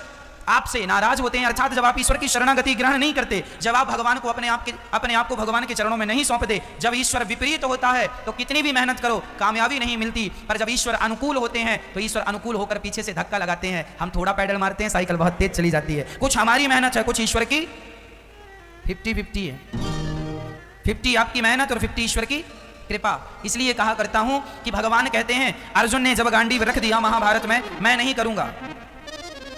आपसे नाराज होते हैं, अर्थात जब आप ईश्वर की शरणागति ग्रहण नहीं करते, जब आप भगवान को अपने आप को भगवान के चरणों में नहीं सौंपते, जब ईश्वर विपरीत होता है तो कितनी भी मेहनत करो कामयाबी नहीं मिलती। पर जब ईश्वर अनुकूल होते हैं तो ईश्वर अनुकूल होकर पीछे से धक्का लगाते हैं, हम थोड़ा पैडल मारते हैं साइकिल बहुत तेज चली जाती है। कुछ हमारी मेहनत है, कुछ ईश्वर की 50-50 है, 50 आपकी मेहनत और 50 ईश्वर की कृपा। इसलिए कहा करता हूं कि भगवान कहते हैं अर्जुन ने जब गांडीव रख दिया महाभारत में, मैं नहीं करूंगा,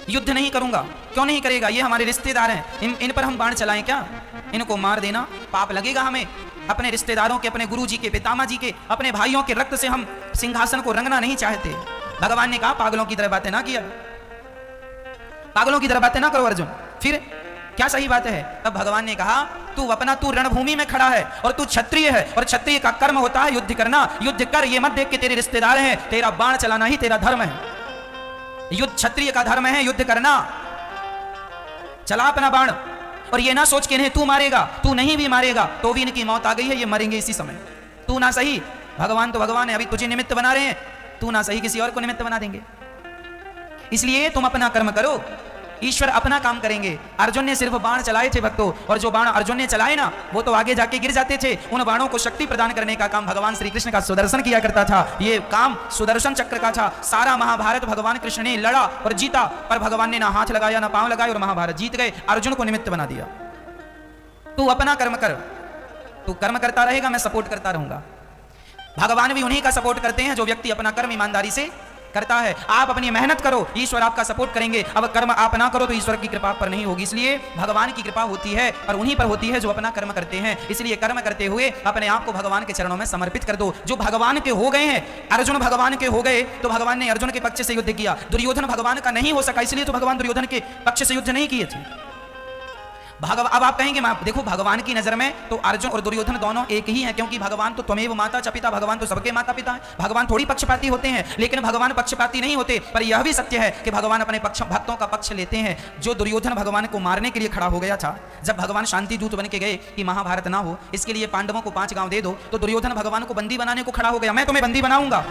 युद्ध नहीं करूंगा। क्यों नहीं करेगा? ये हमारे रिश्तेदार हैं, इन पर हम बाण चलाएं क्या? इनको मार देना पाप लगेगा हमें। अपने रिश्तेदारों के, अपने गुरु जी के, पितामा जी के, अपने भाइयों के रक्त से हम सिंहासन को रंगना नहीं चाहते। भगवान ने कहा पागलों की तरह बातें ना किया, पागलों की तरह बातें ना करो अर्जुन। फिर क्या सही बात है? तब भगवान ने कहा तू रणभूमि में खड़ा है और तू क्षत्रिय है, और क्षत्रिय का कर्म होता है युद्ध करना। युद्ध कर, ये मत देख के तेरे रिश्तेदार हैं, तेरा बाण चलाना ही तेरा धर्म है। युद्ध क्षत्रिय का धर्म है, युद्ध करना। चला अपना बाण, और ये ना सोच के इन्हें तू मारेगा, तू नहीं भी मारेगा तो भी इनकी मौत आ गई है, ये मरेंगे इसी समय। तू ना सही, भगवान तो भगवान है, अभी तुझे निमित्त बना रहे हैं, तू ना सही किसी और को निमित्त बना देंगे। इसलिए तुम अपना कर्म करो, ईश्वर अपना काम करेंगे। अर्जुन ने सिर्फ बाण चलाए थे भक्तों, और जो बाण अर्जुन ने चलाए ना वो तो आगे जाके गिर जाते थे। उन बाणों को शक्ति प्रदान करने का काम भगवान श्री कृष्ण का सुदर्शन किया करता था। ये काम सुदर्शन चक्र का था। सारा महाभारत भगवान कृष्ण ने लड़ा और जीता, पर भगवान ने ना हाथ लगाया ना पांव लगाए और महाभारत जीत गए। अर्जुन को निमित्त बना दिया। तू अपना कर्म कर, तू कर्म करता रहेगा, मैं सपोर्ट करता रहूंगा। भगवान भी उन्हीं का सपोर्ट करते हैं जो व्यक्ति अपना कर्म ईमानदारी से करता है। आप अपनी मेहनत करो, ईश्वर आपका सपोर्ट करेंगे। अब कर्म आप ना करो तो ईश्वर की कृपा पर नहीं होगी। इसलिए भगवान की कृपा होती है और उन्हीं पर होती है जो अपना कर्म करते हैं। इसलिए कर्म करते हुए अपने आप को भगवान के चरणों में समर्पित कर दो। जो भगवान के हो गए हैं, अर्जुन भगवान के हो गए तो भगवान ने अर्जुन के पक्ष से युद्ध किया। दुर्योधन भगवान का नहीं हो सका, इसलिए तो भगवान दुर्योधन के पक्ष से युद्ध नहीं किए थे। अब आप कहेंगे देखो भगवान की नजर में तो अर्जुन और दुर्योधन दोनों एक ही हैं, क्योंकि भगवान तो त्वमेव माता च पिता, भगवान तो सबके माता पिता हैं। भगवान थोड़ी पक्षपाती होते हैं, लेकिन भगवान पक्षपाती नहीं होते। पर यह भी सत्य है कि भगवान अपने भक्तों का पक्ष लेते हैं। जो दुर्योधन भगवान को मारने के लिए खड़ा हो गया था, जब भगवान शांति दूत बन के गए कि महाभारत ना हो, इसके लिए पांडवों को 5 गांव दे दो, तो दुर्योधन भगवान को बंदी बनाने को खड़ा हो गया, मैं तुम्हें बंदी बनाऊंगा।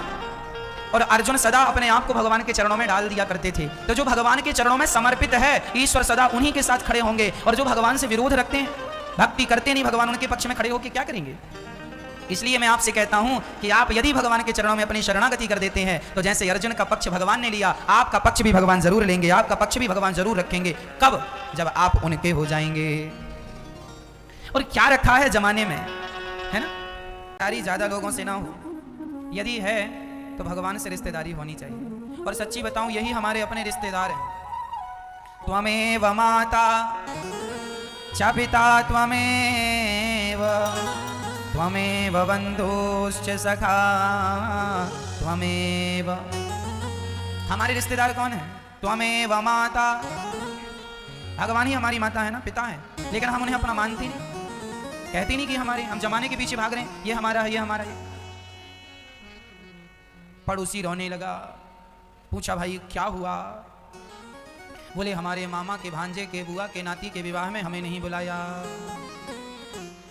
और अर्जुन सदा अपने आप को भगवान के चरणों में डाल दिया करते थे। तो जो भगवान के चरणों में समर्पित है, ईश्वर सदा उन्हीं के साथ खड़े होंगे। और जो भगवान से विरोध रखते हैं, भक्ति करते नहीं, भगवान उनके पक्ष में खड़े होकर क्या करेंगे? इसलिए मैं आपसे कहता हूं कि आप यदि भगवान के चरणों में अपनी शरणागति कर देते हैं, तो जैसे अर्जुन का पक्ष भगवान ने लिया, आपका पक्ष भी भगवान जरूर लेंगे, आपका पक्ष भी भगवान जरूर रखेंगे। कब? जब आप उनके हो जाएंगे। और क्या रखा है जमाने में, है ना? सारी ज्यादा लोगों से ना हो, यदि है तो भगवान से रिश्तेदारी होनी चाहिए। और सच्ची बताऊं, यही हमारे अपने रिश्तेदार हैं। त्वमेव माता च पिता त्वमेव, त्वमेव बंधुश्च सखा त्वमेव। हमारे रिश्तेदार कौन है? त्वमेव माता, भगवान ही हमारी माता है ना, पिता है। लेकिन हम उन्हें अपना मानते नहीं, कहते नहीं कि हमारे, हम जमाने के पीछे भाग रहे हैं, ये हमारा है, ये हमारा है। पड़ोसी रोने लगा, पूछा भाई क्या हुआ? बोले हमारे मामा के भांजे के, बुआ के नाती के विवाह में हमें नहीं बुलाया,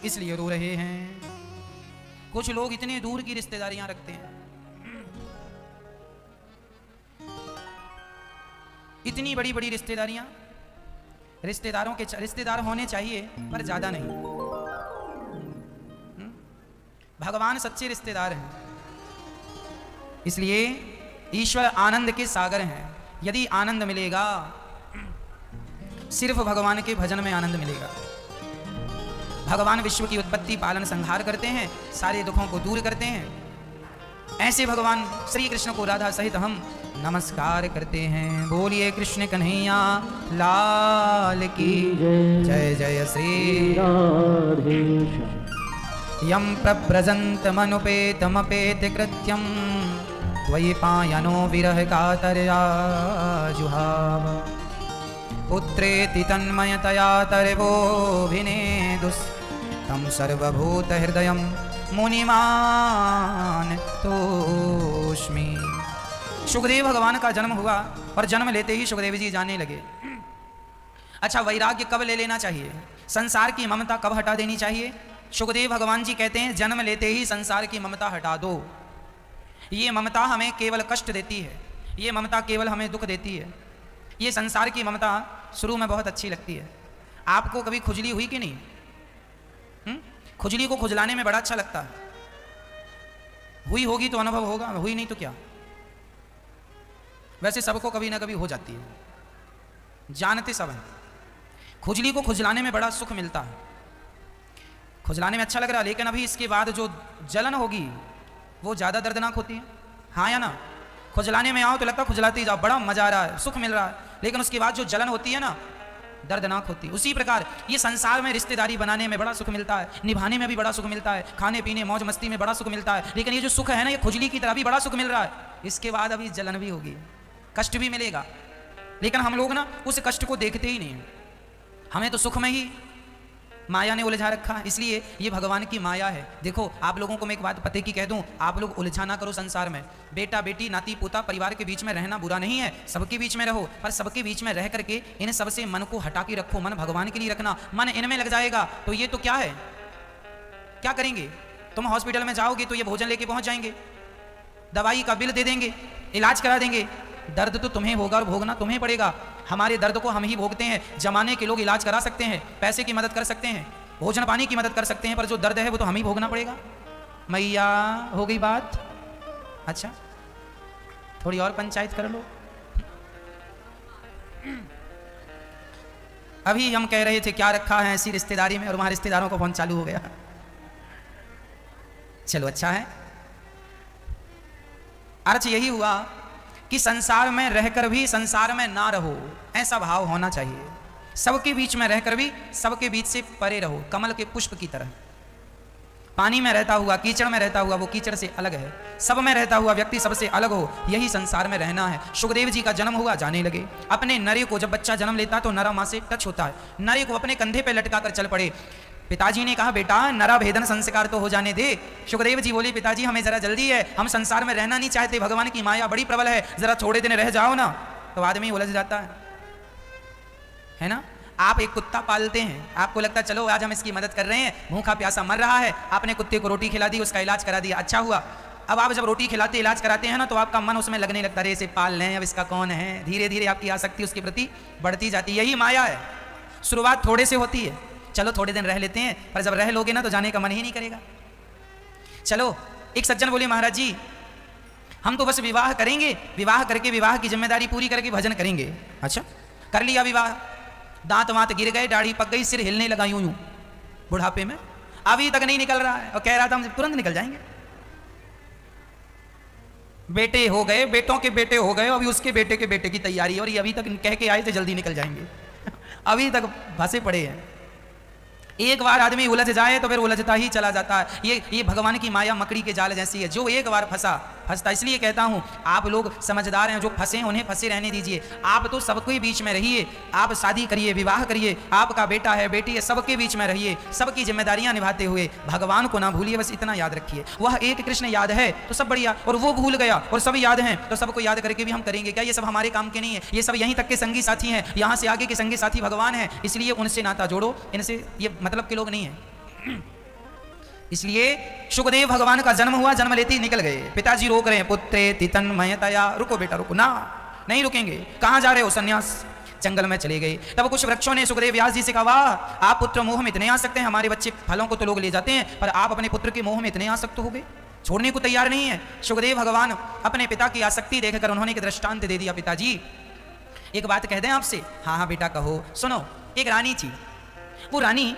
इसलिए रो रहे हैं। कुछ लोग इतने दूर की रिश्तेदारियां रखते हैं, इतनी बड़ी बड़ी रिश्तेदारियां। रिश्तेदार होने चाहिए पर ज्यादा नहीं। भगवान सच्चे रिश्तेदार हैं। इसलिए ईश्वर आनंद के सागर हैं। यदि आनंद मिलेगा, सिर्फ भगवान के भजन में आनंद मिलेगा। भगवान विश्व की उत्पत्ति पालन संहार करते हैं, सारे दुखों को दूर करते हैं। ऐसे भगवान श्री कृष्ण को राधा सहित हम नमस्कार करते हैं। बोलिए कृष्ण कन्हैया लाल की जय। जय श्री यम प्रव्रजंत मनुपेतमपेत कृत्यम, द्वैपायनो विरह कातर्या जुहाव। पुत्रेति तन्मयतया तर्वोऽभिनेदुस्, तं सर्वभूत हृदयं मुनिमान तोष्मि। सुखदेव भगवान का जन्म हुआ और जन्म लेते ही सुखदेव जी जाने लगे। अच्छा, वैराग्य कब ले लेना चाहिए? संसार की ममता कब हटा देनी चाहिए? सुखदेव भगवान जी कहते हैं जन्म लेते ही संसार की ममता हटा दो। ये ममता हमें केवल कष्ट देती है, ये ममता केवल हमें दुख देती है। ये संसार की ममता शुरू में बहुत अच्छी लगती है। आपको कभी खुजली हुई कि नहीं? खुजली को खुजलाने में बड़ा अच्छा लगता है। हुई होगी तो अनुभव होगा, हुई नहीं तो क्या। वैसे सबको कभी ना कभी हो जाती है, जानते सब हैं। खुजली को खुजलाने में बड़ा सुख मिलता है, खुजलाने में अच्छा लग रहा है। लेकिन अभी इसके बाद जो जलन होगी वो ज़्यादा दर्दनाक होती है, हाँ या ना? खुजलाने में आओ तो लगता है खुजलाते ही जाओ, बड़ा मजा आ रहा है, सुख मिल रहा है। लेकिन उसके बाद जो जलन होती है ना, दर्दनाक होती है। उसी प्रकार ये संसार में रिश्तेदारी बनाने में बड़ा सुख मिलता है, निभाने में भी बड़ा सुख मिलता है, खाने पीने मौज मस्ती में बड़ा सुख मिलता है। लेकिन ये जो सुख है ना, ये खुजली की तरह भी बड़ा सुख मिल रहा है। इसके बाद अभी जलन भी होगी, कष्ट भी मिलेगा। लेकिन हम लोग ना उस कष्ट को देखते ही नहीं। हमें तो सुख में ही माया ने उलझा रखा है, इसलिए ये भगवान की माया है। देखो आप लोगों को मैं एक बात पते की कह दूं, आप लोग उलझा ना करो संसार में। बेटा बेटी नाती पोता परिवार के बीच में रहना बुरा नहीं है, सबके बीच में रहो, पर सबके बीच में रह करके इन सबसे मन को हटा के रखो। मन भगवान के लिए रखना, मन इनमें लग जाएगा तो ये तो क्या है, क्या करेंगे? तुम हॉस्पिटल में जाओगे तो ये भोजन लेके पहुंच जाएंगे, दवाई का बिल दे देंगे, इलाज करा देंगे। दर्द तो तुम्हें होगा और भोगना तुम्हें पड़ेगा। हमारे दर्द को हम ही भोगते हैं। जमाने के लोग इलाज करा सकते हैं, पैसे की मदद कर सकते हैं, भोजन पानी की मदद कर सकते हैं, पर जो दर्द है वो तो हम ही भोगना पड़ेगा। मैया हो गई बात? अच्छा थोड़ी और पंचायत कर लो। अभी हम कह रहे थे क्या रखा है ऐसी रिश्तेदारी में, और वहां रिश्तेदारों का फोन चालू हो गया। चलो अच्छा है। अर्थ यही हुआ कि संसार में रहकर भी संसार में ना रहो, ऐसा भाव होना चाहिए। सबके बीच में रहकर भी सबके बीच से परे रहो, कमल के पुष्प की तरह। पानी में रहता हुआ, कीचड़ में रहता हुआ वो कीचड़ से अलग है, सब में रहता हुआ व्यक्ति सबसे अलग हो, यही संसार में रहना है। सुखदेव जी का जन्म हुआ, जाने लगे। अपने नरे को, जब बच्चा जन्म लेता है तो नरा माँ से टच होता है, नरे को अपने कंधे पे लटका कर चल पड़े। पिताजी ने कहा बेटा नरा भेदन संस्कार तो हो जाने दे। सुखदेव जी बोले पिताजी हमें जरा जल्दी है, हम संसार में रहना नहीं चाहते, भगवान की माया बड़ी प्रबल है, जरा थोड़े दिन रह जाओ ना। तो आदमी उलझ जाता है ना। आप एक कुत्ता पालते हैं, आपको लगता है चलो आज हम इसकी मदद कर रहे हैं, भूखा प्यासा मर रहा है, आपने कुत्ते को रोटी खिला दी, उसका इलाज करा दिया, अच्छा हुआ। अब आप जब रोटी खिलाते इलाज कराते हैं ना तो आपका मन उसमें लगने लगता है, इसे पाल लें, अब इसका कौन है। धीरे धीरे आपकी आसक्ति उसके प्रति बढ़ती जाती है। यही माया है, शुरुआत थोड़े से होती है, चलो थोड़े दिन रह लेते हैं, पर जब रह लोगे ना तो जाने का मन ही नहीं करेगा। चलो एक सज्जन बोले महाराज जी हम तो बस विवाह करेंगे, विवाह करके विवाह की जिम्मेदारी पूरी करके भजन करेंगे। अच्छा कर लिया विवाह, दांत वांत गिर गए, दाढ़ी पक गई, सिर हिलने लगा यूं यूं बुढ़ापे में, अभी तक नहीं निकल रहा है, और कह रहा था हम तुरंत निकल जाएंगे। बेटे हो गए, बेटों के बेटे हो गए, अभी उसके बेटे के बेटे की तैयारी, और ये अभी तक कह के आए थे जल्दी निकल जाएंगे अभी तक फंसे पड़े हैं। एक बार आदमी उलझ जाए तो फिर उलझता ही चला जाता है। ये भगवान की माया मकड़ी के जाल जैसी है, जो एक बार फंसता। इसलिए कहता हूं आप लोग समझदार हैं, जो फंसे हैं उन्हें फंसे रहने दीजिए। आप तो सबके बीच में रहिए, आप शादी करिए, विवाह करिए, आपका बेटा है बेटी है, सबके बीच में रहिए, सबकी जिम्मेदारियां निभाते हुए भगवान को ना भूलिए। बस इतना याद रखिए, वह एक कृष्ण याद है तो सब बढ़िया, और वो भूल गया और सब याद हैं तो सबको याद करके भी हम करेंगे क्या? ये सब हमारे काम के नहीं है, ये सब यहीं तक के संगी साथी हैं, यहां से आगे के संगी साथी भगवान है। इसलिए उनसे नाता जोड़ो, इनसे ये मतलब के लोग नहीं है। इसलिए सुखदेव भगवान का जन्म हुआ, जन्म लेते ही निकल गए। पिताजी रोक रहे हैं, पुत्रे तितन्मयतया, रुको बेटा रुको। ना नहीं रुकेंगे, कहां जा रहे हो? सन्यास। जंगल में चले गए। तब कुछ वृक्षों ने सुखदेव व्यास जी से कहा वाह आप पुत्र मोह में इतने आ सकते हैं, हमारे बच्चे फलों को तो लोग ले जाते हैं, पर आप अपने पुत्र के मोह में इतने आसक्त हो गए, छोड़ने को तैयार नहीं है। सुखदेव भगवान अपने पिता की आसक्ति देखकर उन्होंने एक दृष्टांत दे दिया, पिताजी एक बात कह दें आपसे? हाँ हाँ बेटा कहो। सुनो, एक रानी थी, वो रानी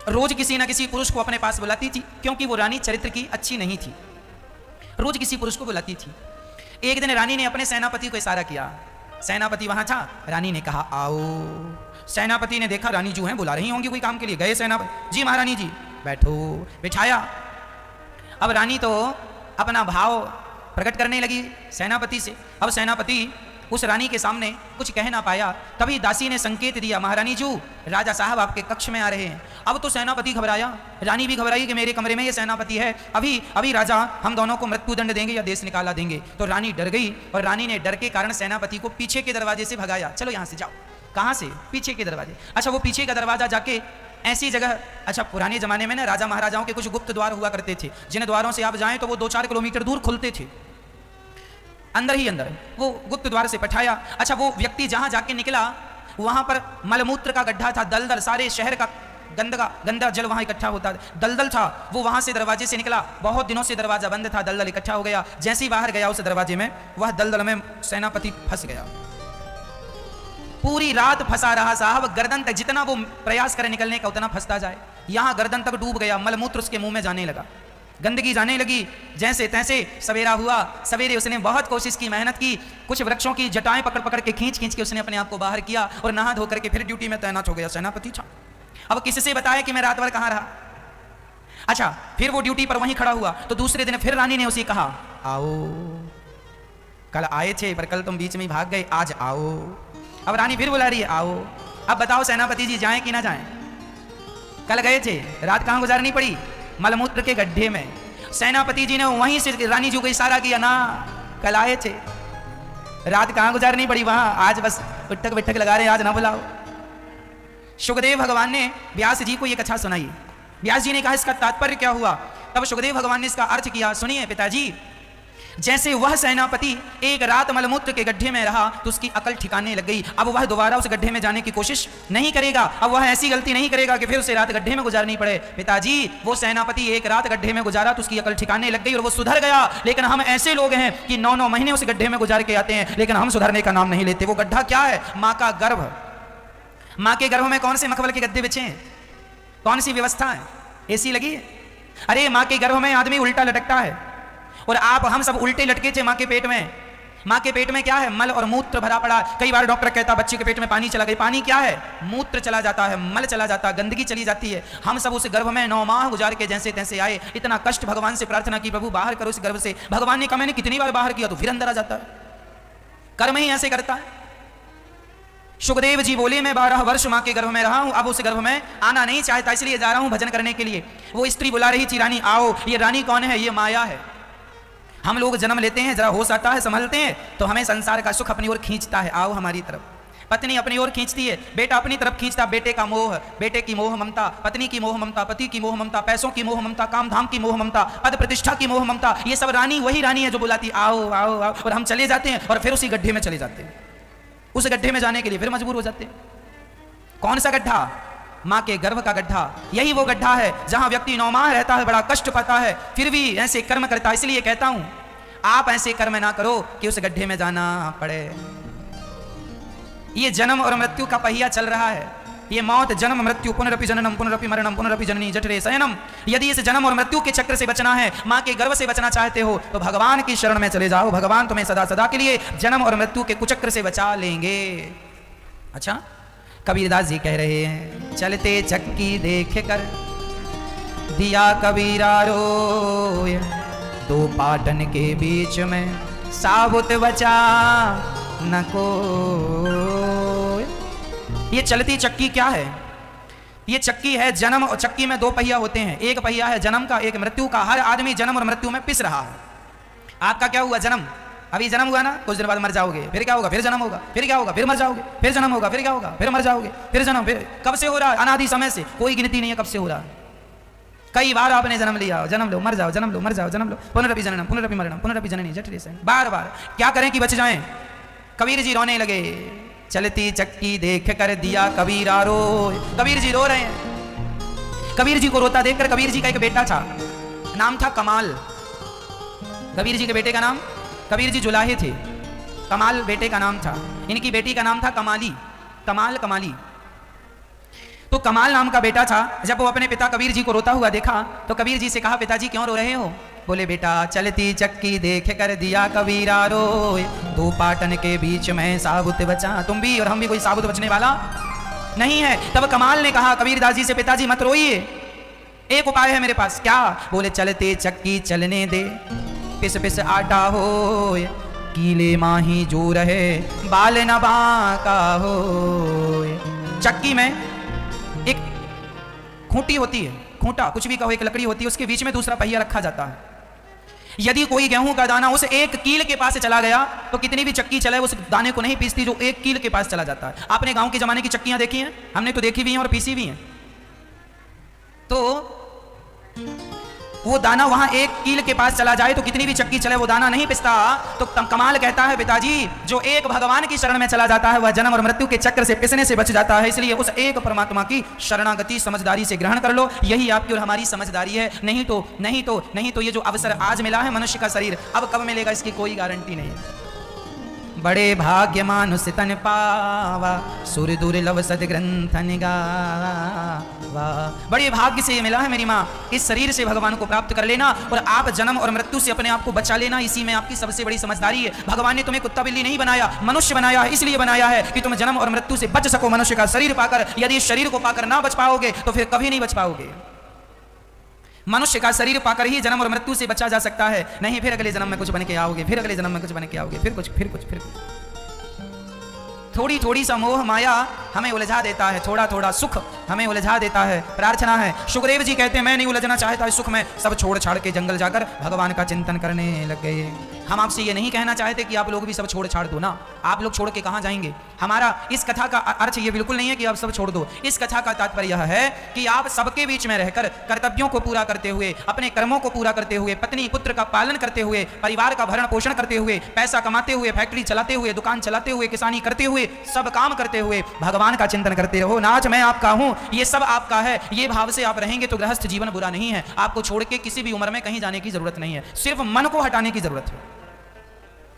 रोज किसी ना किसी पुरुष को अपने पास बुलाती थी, क्योंकि वो रानी चरित्र की अच्छी नहीं थी, रोज किसी पुरुष को बुलाती थी। एक दिन रानी ने अपने सेनापति को इशारा किया, सेनापति वहां था, रानी ने कहा आओ। सेनापति ने देखा रानी जो है बुला रही होंगी कोई काम के लिए, गए सेनापति, जी महारानी जी बैठो, बिठाया। अब रानी तो अपना भाव प्रकट करने लगी सेनापति से। अब सेनापति उस रानी के सामने कुछ कह ना पाया। तभी दासी ने संकेत दिया, महारानी जी राजा साहब आपके कक्ष में आ रहे हैं। अब तो सेनापति घबराया, रानी भी घबराई कि मेरे कमरे में ये सेनापति है, अभी अभी राजा हम दोनों को मृत्यु दंड देंगे या देश निकाला देंगे। तो रानी डर गई, और रानी ने डर के कारण सेनापति को पीछे के दरवाजे से भगाया, चलो यहाँ से जाओ। कहाँ से? पीछे के दरवाजे। अच्छा वो पीछे का दरवाजा जाके ऐसी जगह, अच्छा पुराने जमाने में ना राजा महाराजाओं के कुछ गुप्त द्वार हुआ करते थे, जिन द्वारों से आप जाएं तो वो 2-4 किलोमीटर दूर खुलते थे, अंदर ही अंदर वो गुप्त द्वार से पठाया। अच्छा वो व्यक्ति जहां जाके निकला वहां पर मलमूत्र का गड्ढा था, दलदल, सारे शहर का गंदा जल वहां इकट्ठा होता, दलदल था। वो वहां से दरवाजे से निकला, बहुत दिनों से दरवाजा बंद था, दलदल इकट्ठा हो गया। जैसे ही बाहर गया उस दरवाजे में, वह दलदल में सेनापति फंस गया। पूरी रात फंसा रहा साहब, गर्दन तक, जितना वो प्रयास करे निकलने का उतना फंसता जाए, यहां गर्दन तक डूब गया, मलमूत्र उसके मुंह में जाने लगा, गंदगी जाने लगी। जैसे तैसे सवेरा हुआ, सवेरे उसने बहुत कोशिश की, मेहनत की, कुछ वृक्षों की जटाएं पकड़ पकड़ के खींच के उसने अपने आप को बाहर किया, और नहा धो करके फिर ड्यूटी में तैनात हो गया। सेनापति था, अब किससे बताया कि मैं रात भर कहाँ रहा। अच्छा फिर वो ड्यूटी पर वहीं खड़ा हुआ, तो दूसरे दिन फिर रानी ने उसे कहा आओ, कल आए थे पर कल तुम बीच में ही भाग गए, आज आओ। अब रानी फिर बुला रही है आओ। अब बताओ सेनापति जी जाएं कि ना जाएं? कल गए थे, रात कहां गुजारनी पड़ी? मलमूत्र के गड्ढे में। सेनापति जी ने वहीं से रानी जी को इशारा किया ना, कल आए थे, रात कहां गुजारनी पड़ी वहां, आज बस उठक बिठक लगा रहे, आज ना बुलाओ। सुखदेव भगवान ने व्यास जी को यह कथा सुनाई। व्यास जी ने कहा इसका तात्पर्य क्या हुआ? तब सुखदेव भगवान ने इसका अर्थ किया, सुनिए पिताजी, जैसे वह सेनापति एक रात मलमूत्र के गड्ढे में रहा तो उसकी अकल ठिकाने लग गई। अब वह दोबारा उस गड्ढे में जाने की कोशिश नहीं करेगा। अब वह ऐसी गलती नहीं करेगा कि फिर उसे रात गड्ढे में गुजारनी पड़े। पिताजी, वो सेनापति एक रात गड्ढे में गुजारा तो उसकी अकल ठिकाने लग गई और वो सुधर गया। लेकिन हम ऐसे लोग हैं कि 9-9 महीने उस गड्ढे में गुजार के आते हैं, लेकिन हम सुधरने का नाम नहीं लेते। वो गड्ढा क्या है? माँ का गर्भ। माँ के गर्भ में कौन से मखमल के गद्दे बिछे हैं? कौन सी व्यवस्था है? एसी लगी है? अरे माँ के गर्भ में आदमी उल्टा लटकता है और आप हम सब उल्टे लटके थे माँ के पेट में। माँ के पेट में क्या है? मल और मूत्र भरा पड़ा। कई बार डॉक्टर कहता बच्चे के पेट में पानी चला गया। पानी क्या है? मूत्र चला जाता है, मल चला जाता है, गंदगी चली जाती है। हम सब उस गर्भ में 9 माह गुजार के जैसे तैसे आए। इतना कष्ट भगवान से प्रार्थना की, प्रभु बाहर करो इस गर्भ से। भगवान ने कहा मैंने कितनी बार बाहर किया, तो फिर अंदर आ जाता है। कर्म ही ऐसे करता है। सुखदेव जी बोले मैं 12 वर्ष माँ के गर्भ में रहा हूं, अब उस गर्भ में आना नहीं चाहता, इसलिए जा रहा हूं भजन करने के लिए। वो स्त्री बुला रही थी, रानी आओ। ये रानी कौन है? ये माया है। हम लोग जन्म लेते हैं, जरा होश आता है, संभलते हैं तो हमें संसार का सुख अपनी ओर खींचता है, आओ हमारी तरफ। पत्नी अपनी ओर खींचती है, बेटा अपनी तरफ खींचता। बेटे का मोह, बेटे की मोह ममता, पत्नी की मोह ममता, पति की मोह ममता, पैसों की मोह ममता, काम धाम की मोह ममता, पद प्रतिष्ठा की मोह ममता, ये सब रानी वही रानी है जो बुलाती आओ आओ आओ, और हम चले जाते हैं और फिर उसी गड्ढे में चले जाते हैं। उस गड्ढे में जाने के लिए फिर मजबूर हो जाते हैं। कौन सा गड्ढा? माँ के गर्भ का गड्ढा। यही वो गड्ढा है जहां व्यक्ति 9 माह रहता है, बड़ा कष्ट पाता है, फिर भी ऐसे कर्म करता है। इसलिए कहता हूं आप ऐसे कर्म ना करो कि उस गड्ढे में जाना पड़े। ये जन्म और मृत्यु का पहिया चल रहा है। ये मौत, जन्म, मृत्यु, पुनरपि जननम, पुनरपि मरणम, पुनरपि जननी जठरे शयनम। यदि इस जन्म और मृत्यु के चक्र से बचना है, माँ के गर्भ से बचना चाहते हो, तो भगवान की शरण में चले जाओ। भगवान तुम्हें सदा सदा के लिए जन्म और मृत्यु के कुचक्र से बचा लेंगे। अच्छा, कबीरदास जी कह रहे हैं, चलते चक्की देख कर दिया कबीरा रोय, 2 पाटन के बीच में साबुत बचा न कोय। ये चलती चक्की क्या है? ये चक्की है जन्म, और चक्की में 2 पहिया होते हैं। एक पहिया है जन्म का, एक मृत्यु का। हर आदमी जन्म और मृत्यु में पिस रहा है। आपका क्या हुआ? जन्म। अभी जन्म हुआ ना, कुछ दिन बाद मर जाओगे, फिर क्या होगा? फिर जन्म होगा, फिर क्या होगा? फिर मर जाओगे, फिर जन्म होगा, फिर क्या होगा? फिर मर जाओगे, फिर जन्म। फिर कब से हो रहा है? अनादि समय से, कोई गिनती नहीं है कब से हो रहा है। कई बार आपने जन्म लिया, जन्म लो, मर जाओ, जन्म लो, मर जाओ, जन्म लो, पुनरपि जननम, पुनरपि मरणम, पुनरपि जननी जठरे शयनम। बार बार क्या करें कि बच जाएं? कबीर जी रोने लगे, चलती चक्की देख कर दिया कबीरा रोय। कबीर जी रो रहे हैं। कबीर जी को रोता देखकर कबीर जी का एक बेटा था, नाम था कमाल। कबीर जी के बेटे का नाम, कबीर जी जुलाहे थे, कमाल बेटे का नाम था। इनकी बेटी का नाम था कमाली, कमाल कमाली। तो कमाल नाम का बेटा था। जब वो अपने पिता कबीर जी को रोता हुआ देखा तो कबीर जी से कहा, पिताजी क्यों रो रहे हो? बोले, बेटा चलती चक्की देख कर दिया कबीरा रोय, 2 पाटन के बीच में साबुत बचा। तुम भी और हम भी कोई साबुत बचने वाला नहीं है। तब कमाल ने कहा कबीरदास जी से, पिताजी मत रोइए, एक उपाय है मेरे पास। क्या? बोले, चलते चक्की चलने दे, पिस पिस आटा होय, कीले माही जो रहे बाल न बांका होय। चक्की में एक खूंटी होती है, खूंटा कुछ भी कहो, एक लकड़ी होती है, उसके बीच में दूसरा पहिया रखा जाता है। यदि कोई गेहूं का दाना उस एक कील के पास से चला गया तो कितनी भी चक्की चले उस दाने को नहीं पीसती जो एक कील के पास चला जाता है। आपने गांव के जमाने की चक्कियां देखी हैं? हमने तो देखी भी हैं और पीसी भी हैं। तो वो दाना वहां एक कील के पास चला जाए तो कितनी भी चक्की चले वो दाना नहीं पिसता। तो कमाल कहता है, पिताजी जो एक भगवान की शरण में चला जाता है वह जन्म और मृत्यु के चक्र से पिसने से बच जाता है। इसलिए उस एक परमात्मा की शरणागति समझदारी से ग्रहण कर लो, यही आपकी और हमारी समझदारी है। नहीं तो ये जो अवसर आज मिला है मनुष्य का शरीर, अब कब मिलेगा इसकी कोई गारंटी नहीं है। बड़े भाग्य मानुष तन पावा, सुर दुर्लभ सदग्रंथ निगावा। बड़े भाग्य से ये मिला है मेरी माँ, इस शरीर से भगवान को प्राप्त कर लेना और आप जन्म और मृत्यु से अपने आप को बचा लेना, इसी में आपकी सबसे बड़ी समझदारी है। भगवान ने तुम्हें कुत्ता बिल्ली नहीं बनाया, मनुष्य बनाया है। इसलिए बनाया है कि तुम जन्म और मृत्यु से बच सको मनुष्य का शरीर पाकर। यदि इस शरीर को पाकर ना बच पाओगे तो फिर कभी नहीं बच पाओगे। मनुष्य का शरीर पाकर ही जन्म और मृत्यु से बचा जा सकता है, नहीं फिर अगले जन्म में कुछ बन के आओगे, फिर अगले जन्म में कुछ बन के आओगे, फिर कुछ। थोड़ी थोड़ी सा मोह माया हमें उलझा देता है, थोड़ा थोड़ा सुख हमें उलझा देता है। प्रार्थना है, सुखदेव जी कहते हैं मैं नहीं उलझना चाहता इस सुख में, सब छोड़ छाड़ के जंगल जाकर भगवान का चिंतन करने लग गए। हम आपसे ये नहीं कहना चाहते कि आप लोग भी सब छोड़ छाड़ दो ना, आप लोग छोड़ के कहाँ जाएंगे। हमारा इस कथा का अर्थ ये बिल्कुल नहीं है कि आप सब छोड़ दो। इस कथा का तात्पर्य यह है कि आप सबके बीच में रहकर कर्तव्यों को पूरा करते हुए, अपने कर्मों को पूरा करते हुए, पत्नी पुत्र का पालन करते हुए, परिवार का भरण पोषण करते हुए, पैसा कमाते हुए, फैक्ट्री चलाते हुए, दुकान चलाते हुए, किसानी करते हुए, सब काम करते हुए भगवान का चिंतन करते रहो। नाच मैं आपका हूं, ये सब आपका है, ये भाव से आप रहेंगे तो गृहस्थ जीवन बुरा नहीं है। आपको छोड़ के किसी भी उम्र में कहीं जाने की जरूरत नहीं है, सिर्फ मन को हटाने की जरूरत है।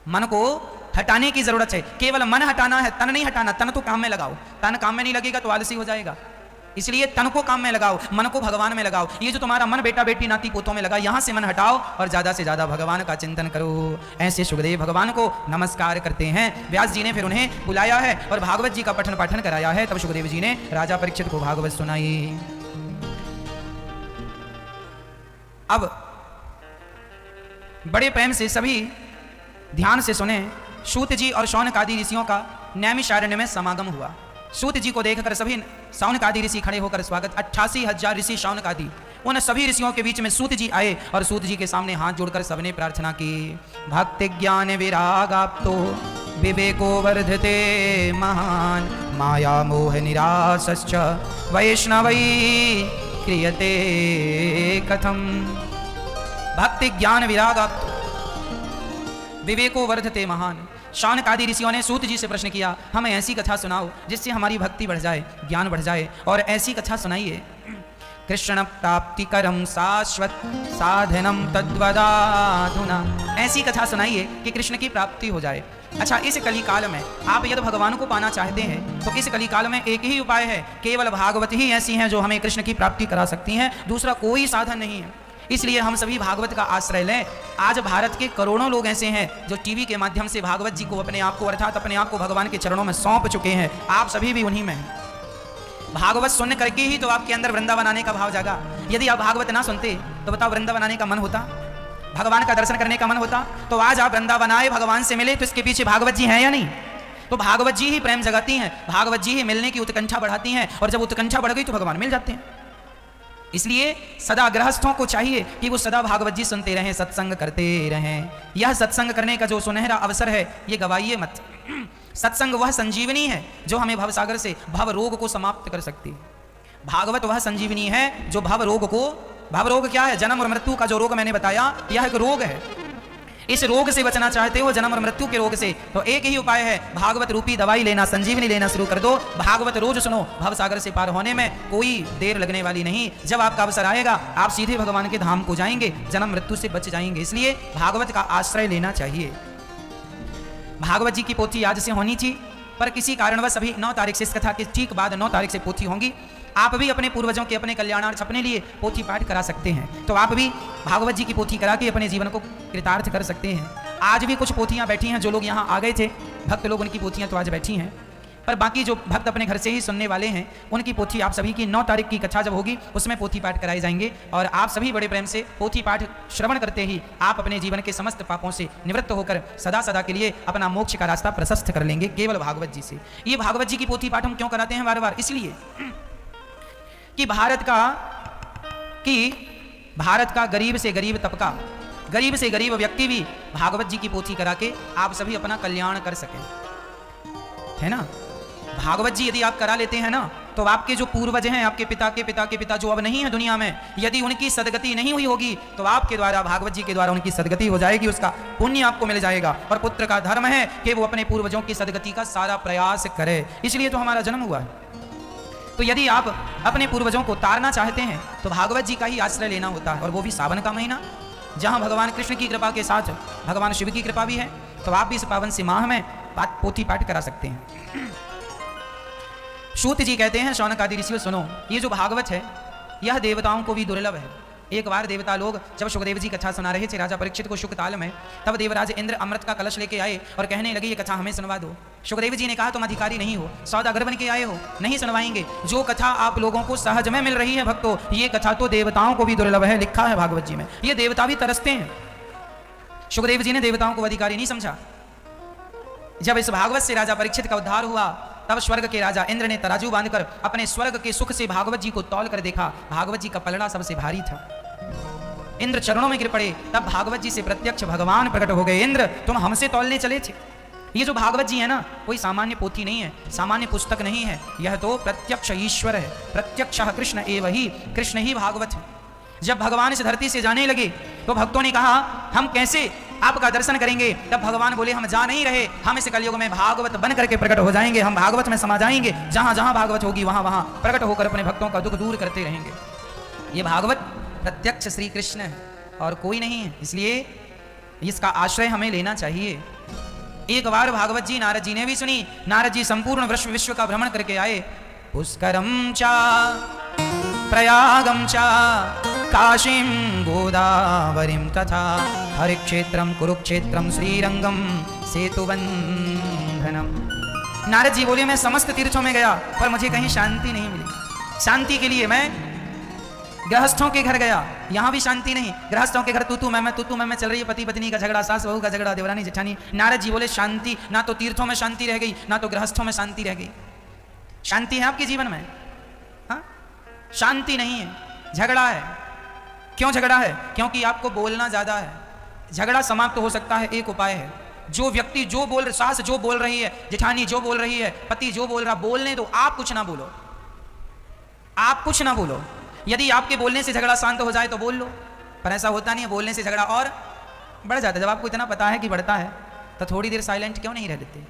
मन को हटाने की जरूरत है, केवल मन हटाना है, तन नहीं हटाना। तन तो काम में लगाओ, तन काम में नहीं लगेगा तो आलसी हो जाएगा, इसलिए तन को काम में लगाओ, मन को भगवान में लगाओ। ये जो तुम्हारा मन बेटा बेटी नाती पोतों में लगा, यहां से मन हटाओ और ज्यादा से ज्यादा भगवान का चिंतन करो। ऐसे सुखदेव भगवान को नमस्कार करते हैं। व्यास जी ने फिर उन्हें बुलाया है और भागवत जी का पठन पाठन कराया है। तब सुखदेव जी ने राजा परीक्षित को भागवत सुनाई। अब बड़े प्रेम से सभी ध्यान से सुने। सूत जी और शौनक आदि ऋषियों का नैमिषारण्य में समागम हुआ। सूत जी को देखकर सभी शौनक आदि ऋषि खड़े होकर स्वागत। 88,000 ऋषि शौनक आदि, उन सभी ऋषियों के बीच में सूत जी आए और सूत जी के सामने हाथ जोड़कर सबने प्रार्थना की। भक्ति ज्ञान विरागाप्तो विवेको वर्धते महान, माया मोह निरासश्च वैष्णवै क्रियते कथम। भक्ति ज्ञान विरागाप्तो विवेको वर्धते महान। शौनक आदि ऋषियों ने सूत जी से प्रश्न किया, हमें ऐसी कथा सुनाओ जिससे हमारी भक्ति बढ़ जाए, ज्ञान बढ़ जाए, और ऐसी कथा सुनाइए। कृष्ण प्राप्तिकरम शाश्वत साधनम तद्वदाधुना। ऐसी कथा सुनाइए कि कृष्ण की प्राप्ति हो जाए। अच्छा, इस कली काल में आप यदि भगवान को पाना चाहते हैं तो इस कली काल में एक ही उपाय है, केवल भागवत ही ऐसी हैं जो हमें कृष्ण की प्राप्ति करा सकती हैं, दूसरा कोई साधन नहीं है। इसलिए हम सभी भागवत का आश्रय लें। आज भारत के करोड़ों लोग ऐसे हैं जो टीवी के माध्यम से भागवत जी को अपने आप को अर्थात अपने आप को भगवान के चरणों में सौंप चुके हैं। आप सभी भी उन्हीं में हैं। भागवत सुन करके ही तो आपके अंदर वृंदावन आने का भाव जागा। यदि आप भागवत ना सुनते तो बताओ वृंदावन आने का मन होता, भगवान का दर्शन करने का मन होता? तो आज आप वृंदावन आए, भगवान से मिले, तो इसके पीछे भागवत जी हैं या नहीं? तो भागवत जी ही प्रेम जगाती हैं, भागवत जी ही मिलने की उत्कंठा बढ़ाती हैं, और जब उत्कंठा बढ़ गई तो भगवान मिल जाते हैं। इसलिए सदा गृहस्थों को चाहिए कि वो सदा भागवत जी सुनते रहें, सत्संग करते रहें। यह सत्संग करने का जो सुनहरा अवसर है ये गवाइए मत। सत्संग वह संजीवनी है जो हमें भवसागर से भव रोग को समाप्त कर सकती है। भागवत वह संजीवनी है जो भव रोग क्या है? जन्म और मृत्यु का जो रोग मैंने बताया, यह एक रोग है। इस रोग से बचना चाहते हो, जन्म और मृत्यु के रोग से, तो एक ही उपाय है, भागवत रूपी दवाई लेना, संजीवनी लेना शुरू कर दो। भागवत रोज सुनो, भवसागर से पार होने में कोई देर लगने वाली नहीं। जब आपका अवसर आएगा आप सीधे भगवान के धाम को जाएंगे, जन्म मृत्यु से बच जाएंगे। इसलिए भागवत का आश्रय लेना चाहिए। भागवत जी की पोथी आज से होनी थी, पर किसी कारणवश अभी 9 तारीख से, इस कथा के ठीक बाद 9 तारीख से पोथी होंगी। आप भी अपने पूर्वजों के अपने कल्याणार्थ अपने लिए पोथी पाठ करा सकते हैं। तो आप भी भागवत जी की पोथी करा के अपने जीवन को कृतार्थ कर सकते हैं। आज भी कुछ पोथियां बैठी हैं, जो लोग यहाँ आ गए थे भक्त लोग, उनकी पोथियां तो आज बैठी हैं, पर बाकी जो भक्त अपने घर से ही सुनने वाले हैं उनकी पोथी आप सभी की 9 तारीख की कथा जब होगी उसमें पोथी पाठ कराए जाएंगे। और आप सभी बड़े प्रेम से पोथी पाठ श्रवण करते ही आप अपने जीवन के समस्त पापों से निवृत्त होकर सदा सदा के लिए अपना मोक्ष का रास्ता प्रशस्त कर लेंगे केवल भागवत जी से। ये भागवत जी की पोथी पाठ हम क्यों कराते हैं बार बार? इसलिए कि भारत का गरीब से गरीब तबका, गरीब से गरीब व्यक्ति भी भागवत जी की पोथी करा के आप सभी अपना कल्याण कर सकें, है ना। भागवत जी यदि आप करा लेते हैं ना, तो आपके जो पूर्वज हैं, आपके पिता के पिता के पिता जो अब नहीं है दुनिया में, यदि उनकी सदगति नहीं हुई होगी तो आपके द्वारा, भागवत जी के द्वारा उनकी सदगति हो जाएगी, उसका पुण्य आपको मिल जाएगा। और पुत्र का धर्म है कि वो अपने पूर्वजों की सदगति का सारा प्रयास करे, इसलिए तो हमारा जन्म हुआ है। तो यदि आप अपने पूर्वजों को तारना चाहते हैं तो भागवत जी का ही आश्रय लेना होता है, और वो भी सावन का महीना, जहाँ भगवान कृष्ण की कृपा के साथ भगवान शिव की कृपा भी है। तो आप भी इस पावन से माह में पोथी पाठ करा सकते हैं। सूत जी कहते हैं, शौनक आदि ऋषियों सुनो, ये जो भागवत है यह देवताओं को भी दुर्लभ है। एक बार देवता लोग जब सुखदेव जी कथा सुना रहे थे राजा परीक्षित को शुकताल में, तब देवराज इंद्र अमृत का कलश लेके आए और कहने लगे ये कथा हमें सुनवा दो। सुखदेव जी ने कहा तुम अधिकारी नहीं हो, सौदागर बन के आए हो, नहीं सुनवाएंगे। जो कथा आप लोगों को सहज में मिल रही है भक्तों, ये कथा तो देवताओं को भी दुर्लभ है, लिखा है भागवत जी में, ये देवता भी तरसते हैं। सुखदेव जी ने देवताओं को अधिकारी नहीं समझा, जब इस भागवत से राजा परीक्षित का उद्धार हुआ, तब स्वर्ग के राजा इंद्र ने तराजू बांधकर अपने स्वर्ग के सुख से भागवत जी को तौल कर देखा। भागवत जी का पलड़ा सबसे भारी था। इंद्र चरणों में गिर पड़े। तब भागवत जी से प्रत्यक्ष भगवान प्रकट हो गए। इंद्र, तुम हमसे तौलने चले थे। ये जो भागवत जी है ना, कोई सामान्य पोथी नहीं है, सामान्य पुस्तक नहीं है। यह तो प्रत्यक्ष ईश्वर है। प्रत्यक्ष कृष्ण एव ही, कृष्ण ही भागवत है। जब भगवान इस धरती से जाने लगे तो भक्तों ने कहा, हम कैसे आपका दर्शन करेंगे? तब भगवान बोले, हम जा नहीं रहे, हम इस कलयुग में भागवत बन करके प्रकट हो जाएंगे। हम भागवत में समा जाएंगे। जहां जहां भागवत होगी वहां वहां प्रकट होकर अपने भक्तों का दुख दूर करते रहेंगे। ये भागवत प्रत्यक्ष श्री कृष्ण है और कोई नहीं है, इसलिए इसका आश्रय हमें लेना चाहिए। एक बार भागवत जी नारद जी ने भी सुनी। नारद जी संपूर्ण विश्व का भ्रमण करके आए। पुष्करम चा प्रयागम चा काशीं गोदावरीं तथा हरिक्षेत्रम कुरुक्षेत्रम श्रीरंगम सेतुबंधनम। नारद जी बोले, मैं समस्त तीर्थों में गया पर मुझे कहीं शांति नहीं मिली। शांति के लिए मैं गृहस्थों के घर गया, यहां भी शांति नहीं। गृहस्थों के घर तू तू मैं चल रही है, पति पत्नी का झगड़ा, सास बहू का झगड़ा, देवरानी जेठानी। नारद जी बोले, शांति ना तो तीर्थों में शांति रह गई, ना तो गृहस्थों में शांति रह गई। शांति है आपके जीवन में? हाँ, शांति नहीं है, झगड़ा है। क्यों झगड़ा है? क्योंकि आपको बोलना ज्यादा है। झगड़ा समाप्त हो सकता है, एक उपाय है। जो व्यक्ति जो बोल, सास जो बोल रही है, जेठानी जो बोल रही है, पति जो बोल रहा, बोलने दो, आप कुछ ना बोलो, आप कुछ ना बोलो। यदि आपके बोलने से झगड़ा शांत हो जाए तो बोल लो, पर ऐसा होता नहीं है। बोलने से झगड़ा और बढ़ जाता है। जब आपको इतना पता है कि बढ़ता है तो थोड़ी देर साइलेंट क्यों नहीं रह देते?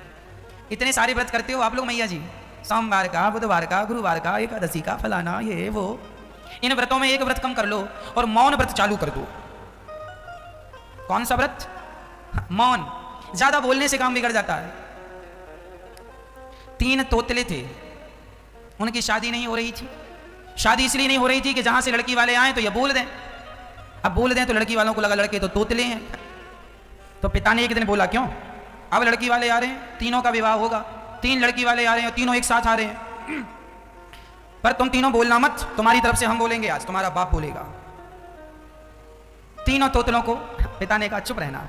इतने सारे व्रत करते हो आप लोग मैया जी, सोमवार का, बुधवार का, गुरुवार का, एकादशी का, फलाना ये वो। इन व्रतों में एक व्रत कम कर लो और मौन व्रत चालू कर दो। कौन सा व्रत? मौन। ज्यादा बोलने से काम बिगड़ जाता है। 3 तोतले थे, उनकी शादी नहीं हो रही थी। शादी इसलिए नहीं हो रही थी कि जहां से लड़की वाले आए तो ये बोल दें। अब बोल दें तो लड़की वालों को लगा लड़के तो तोतले हैं। तो पिता ने एक दिन बोला, क्यों? अब लड़की वाले आ रहे हैं, तीनों का विवाह होगा, 3 लड़की वाले आ रहे हैं, तीनों एक साथ आ रहे हैं, पर तुम तीनों बोलना मत, तुम्हारी तरफ से हम बोलेंगे, आज तुम्हारा बाप बोलेगा। तीनों तोतलों को पिता ने कहा, चुप रहना।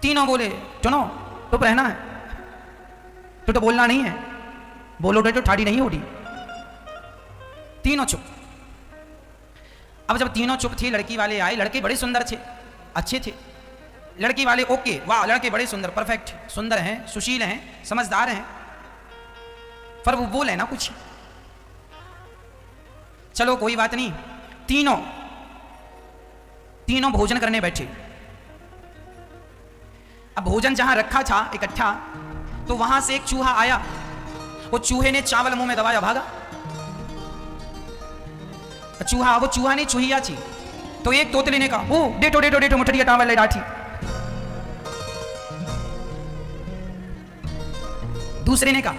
तीनों बोले, सुनो, चुप रहना है, तो बोलना नहीं है, बोलोगे तो ठाड़ी नहीं होगी। तीनों चुप। अब जब तीनों चुप थे, लड़की वाले आए। लड़के बड़े सुंदर थे, अच्छे थे। लड़की वाले ओके, वाह लड़के बड़े सुंदर, परफेक्ट, सुंदर हैं, सुशील हैं, समझदार हैं, पर वो बोले ना कुछ। चलो कोई बात नहीं। तीनों भोजन करने बैठे। अब भोजन जहां रखा था इकट्ठा, तो वहां से एक चूहा आया। वो चूहे ने चावल मुंह में दबाया, भागा। वो चूहा नहीं, चूहिया थी। तो एक तोतले ने कहा, ओ डेटो मुठड़िया टावल ले डाठी। दूसरे ने कहा,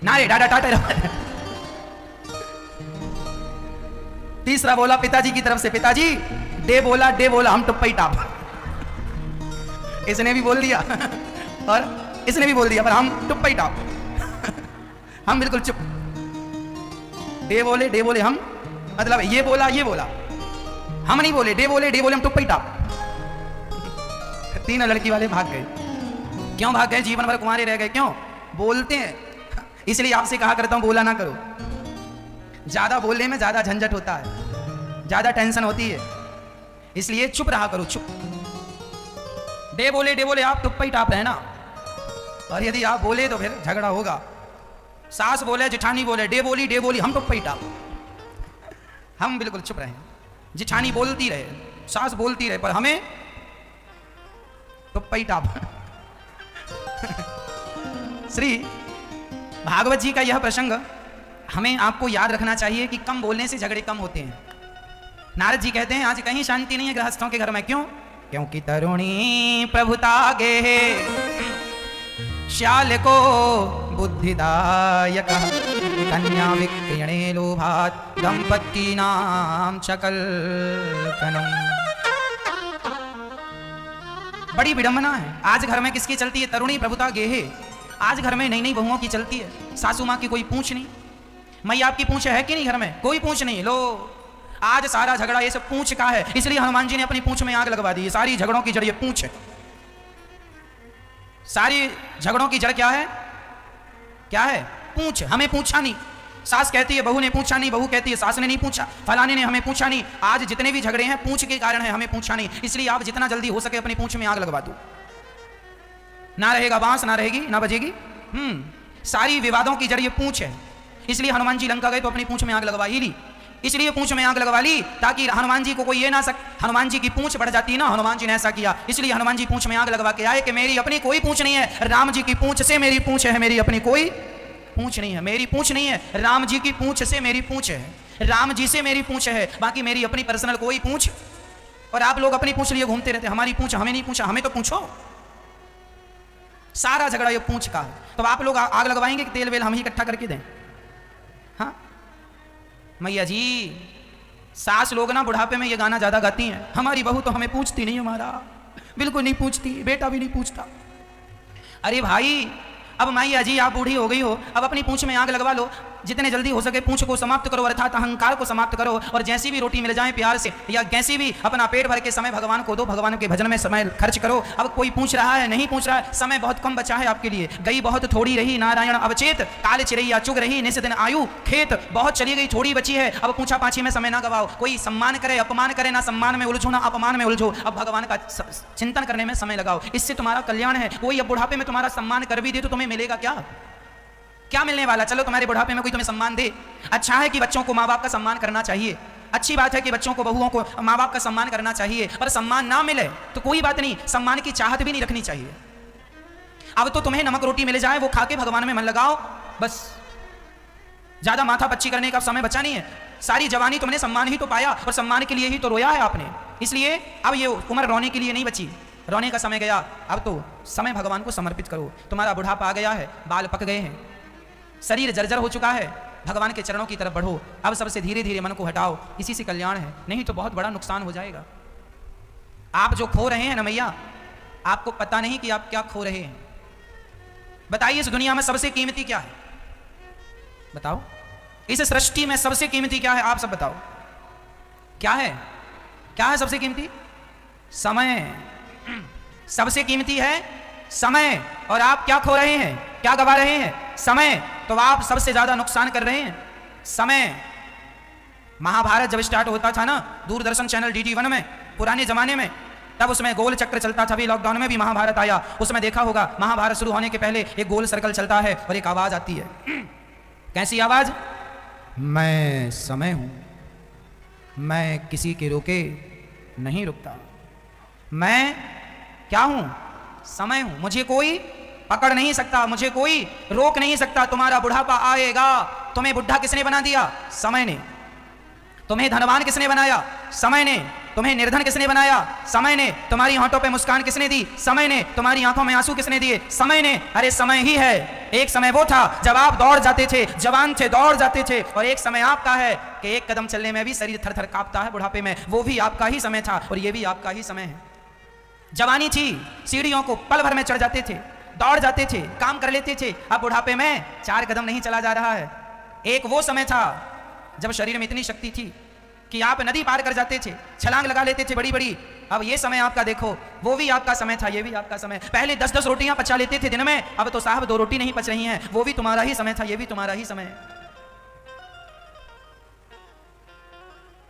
नारे डाडा टाटा। तीसरा बोला पिताजी की तरफ से, पिताजी डे बोला हम टुप्पई टाप। इसने भी बोल दिया और इसने भी बोल दिया, पर हम टुप्पई टाप। हम बिल्कुल चुप। डे बोले हम, मतलब ये बोला हम नहीं बोले, डे बोले हम टुप्पई टाप। 3 लड़की वाले भाग गए। क्यों भाग गए? जीवन भर कुमारे रह गए। क्यों? बोलते हैं। इसलिए आपसे कहा करता हूं, बोला ना करो। ज्यादा बोलने में ज्यादा झंझट होता है, ज्यादा टेंशन होती है, इसलिए चुप रहा करो, चुप। डे बोले आप टुप्पई टाप रहना, और यदि आप बोले तो फिर झगड़ा होगा। सास बोले, जेठानी बोले, डे बोली हम टुप्पई टाप। हम बिल्कुल चुप रहे। जेठानी बोलती रहे, सास बोलती रहे, पर हमें टुप्पई टाप। श्री भागवत जी का यह प्रसंग हमें आपको याद रखना चाहिए कि कम बोलने से झगड़े कम होते हैं। नारद जी कहते हैं, आज कहीं शांति नहीं है गृहस्थों के घर में। क्यों? क्योंकि तरुणी प्रभुता गे श्याल को बुद्धिदायक कन्या विक्रियणे लोभात दंपत्ति नाम शकल कनम। बड़ी विडंबना है। आज घर में किसकी चलती है? तरुणी प्रभुता गेहे। आज घर में नई नई बहुओं की चलती है। सासू माँ की कोई पूछ नहीं। मैया आपकी पूछ है कि नहीं? घर में कोई पूछ नहीं। लो आज सारा झगड़ा ये सब पूछ का है। इसलिए हनुमान जी ने अपनी पूछ में आग लगवा दी। सारी झगड़ों की जड़ ये पूछ है। सारी झगड़ों की जड़ क्या है? क्या है? पूछ। हमें पूछा नहीं। सास कहती है बहू ने पूछा नहीं, बहू कहती है सास ने नहीं पूछा, फलाने ने हमें पूछा नहीं। आज जितने भी झगड़े हैं पूछ के कारण है, हमें पूछा नहीं। इसलिए आप जितना जल्दी हो सके अपनी पूछ में आग लगवा दो, ना रहेगा बांस, ना रहेगी, ना बजेगी। सारी विवादों की जड़ ये पूछ है। इसलिए हनुमान जी लंका गए तो अपनी पूछ में आग लगवा ही ली। इसलिए पूछ में आग लगवा ली ताकि हनुमान जी को कोई ये ना हनुमान जी की पूछ बढ़ जाती ना, हनुमान जी ने ऐसा किया। इसलिए हनुमान जी पूछ में आग लगवा के आए कि मेरी अपनी कोई पूछ नहीं है, राम जी की पूछ से मेरी पूछ है, मेरी अपनी कोई पूछ नहीं है। मेरी पूछ नहीं है, राम जी की पूछ से मेरी पूछ है, राम जी से मेरी पूछ है, बाकी मेरी अपनी पर्सनल कोई पूछ। और आप लोग अपनी पूछ लिए घूमते रहते, हमारी पूछ हमें नहीं पूछा, हमें तो पूछो। सारा झगड़ा ये पूछ का है। तो आप लोग आग लगवाएंगे कि तेल वेल हम ही इकट्ठा करके दें? हाँ मैया जी, सास लोग ना बुढ़ापे में ये गाना ज्यादा गाती हैं, हमारी बहू तो हमें पूछती नहीं, हमारा बिल्कुल नहीं पूछती, बेटा भी नहीं पूछता। अरे भाई, अब मैया जी आप बूढ़ी हो गई हो, अब अपनी पूंछ में आग लगवा लो, जितने जल्दी हो सके पूंछ को समाप्त करो, अर्थात अहंकार को समाप्त करो। और जैसी भी रोटी मिल जाए प्यार से, या कैसी भी अपना पेट भर के समय भगवान को दो, भगवान के भजन में समय खर्च करो। अब कोई पूछ रहा है, नहीं पूछ रहा है, समय बहुत कम बचा है आपके लिए। गई बहुत थोड़ी रही नारायण अवचेत, काल चिरैया चुग रही निस दिन आयु खेत। बहुत चली गई, थोड़ी बची है, अब पूछा पाछी में समय ना गवाओ। कोई सम्मान करे अपमान करे, ना सम्मान में उलझो ना अपमान में उलझो। अब भगवान का चिंतन करने में समय लगाओ, इससे तुम्हारा कल्याण है। कोई अब बुढ़ापे में तुम्हारा सम्मान कर भी दे तो तुम्हें मिलेगा क्या? क्या मिलने वाला? चलो तुम्हारे बुढ़ापे में कोई तुम्हें सम्मान दे, अच्छा है कि बच्चों को माँ बाप का सम्मान करना चाहिए, अच्छी बात है कि बच्चों को बहुओं को माँ बाप का सम्मान करना चाहिए। पर सम्मान ना मिले तो कोई बात नहीं, सम्मान की चाहत भी नहीं रखनी चाहिए। अब तो तुम्हें नमक रोटी मिल जाए, वो खा के भगवान में मन लगाओ बस। ज्यादा माथा पच्ची करने का समय बचा नहीं है। सारी जवानी तुमने सम्मान ही तो पाया और सम्मान के लिए ही तो रोया है आपने। इसलिए अब ये उम्र रोने के लिए नहीं बची, रोने का समय गया। अब तो समय भगवान को समर्पित करो। तुम्हारा बुढ़ापा आ गया है, बाल पक गए हैं, शरीर जर्जर हो चुका है, भगवान के चरणों की तरफ बढ़ो। अब सबसे धीरे धीरे मन को हटाओ, इसी से कल्याण है, नहीं तो बहुत बड़ा नुकसान हो जाएगा। आप जो खो रहे हैं ना मैया, आपको पता नहीं कि आप क्या खो रहे हैं। बताइए इस दुनिया में सबसे कीमती क्या है? बताओ, इस सृष्टि में सबसे कीमती क्या है? आप सब बताओ, क्या है? क्या है सबसे कीमती? समय। सबसे कीमती है समय। और आप क्या खो रहे हैं, क्या गवा रहे हैं? समय। तो आप सबसे ज्यादा नुकसान कर रहे हैं समय। महाभारत जब स्टार्ट होता था ना, दूरदर्शन चैनल DD1 में पुराने जमाने में, तब उसमें गोल चक्र चलता था। अभी लॉकडाउन में भी महाभारत आया, उसमें देखा होगा महाभारत शुरू होने के पहले एक गोल सर्कल चलता है और एक आवाज आती है। कैसी आवाज? मैं समय हूं, मैं किसी के रोके नहीं रुकता। मैं क्या हूं? समय हूं, मुझे कोई पकड़ नहीं सकता, मुझे कोई रोक नहीं सकता। तुम्हारा बुढ़ापा आएगा। तुम्हें बुढ़ा किसने बना दिया? समय ने। तुम्हें धनवान किसने बनाया? समय ने। तुम्हें निर्धन किसने बनाया? समय ने। तुम्हारी होंठों पे मुस्कान किसने दी? समय ने। तुम्हारी आंखों में आंसू किसने दिए? समय ने। अरे समय ही है। एक समय वो था जब आप दौड़ जाते थे, जवान थे, दौड़ जाते थे, और एक समय आपका है कि एक कदम चलने में भी शरीर थर थर कांपता है बुढ़ापे में। वो भी आपका ही समय था और ये भी आपका ही समय है। जवानी थी, सीढ़ियों को पल भर में चढ़ जाते थे, दौड़ जाते थे, काम कर लेते थे। अब बुढ़ापे में 4 कदम नहीं चला जा रहा है। एक वो समय था जब शरीर में इतनी शक्ति थी कि आप नदी पार कर जाते थे, छलांग लगा लेते थे बड़ी बड़ी। अब ये समय आपका देखो, वो भी आपका समय था, ये भी आपका समय। पहले 10-10 रोटियां पचा लेते थे दिन में, अब तो साहब 2 रोटी नहीं पच रही हैं। वो भी तुम्हारा ही समय था, ये भी तुम्हारा ही समय है।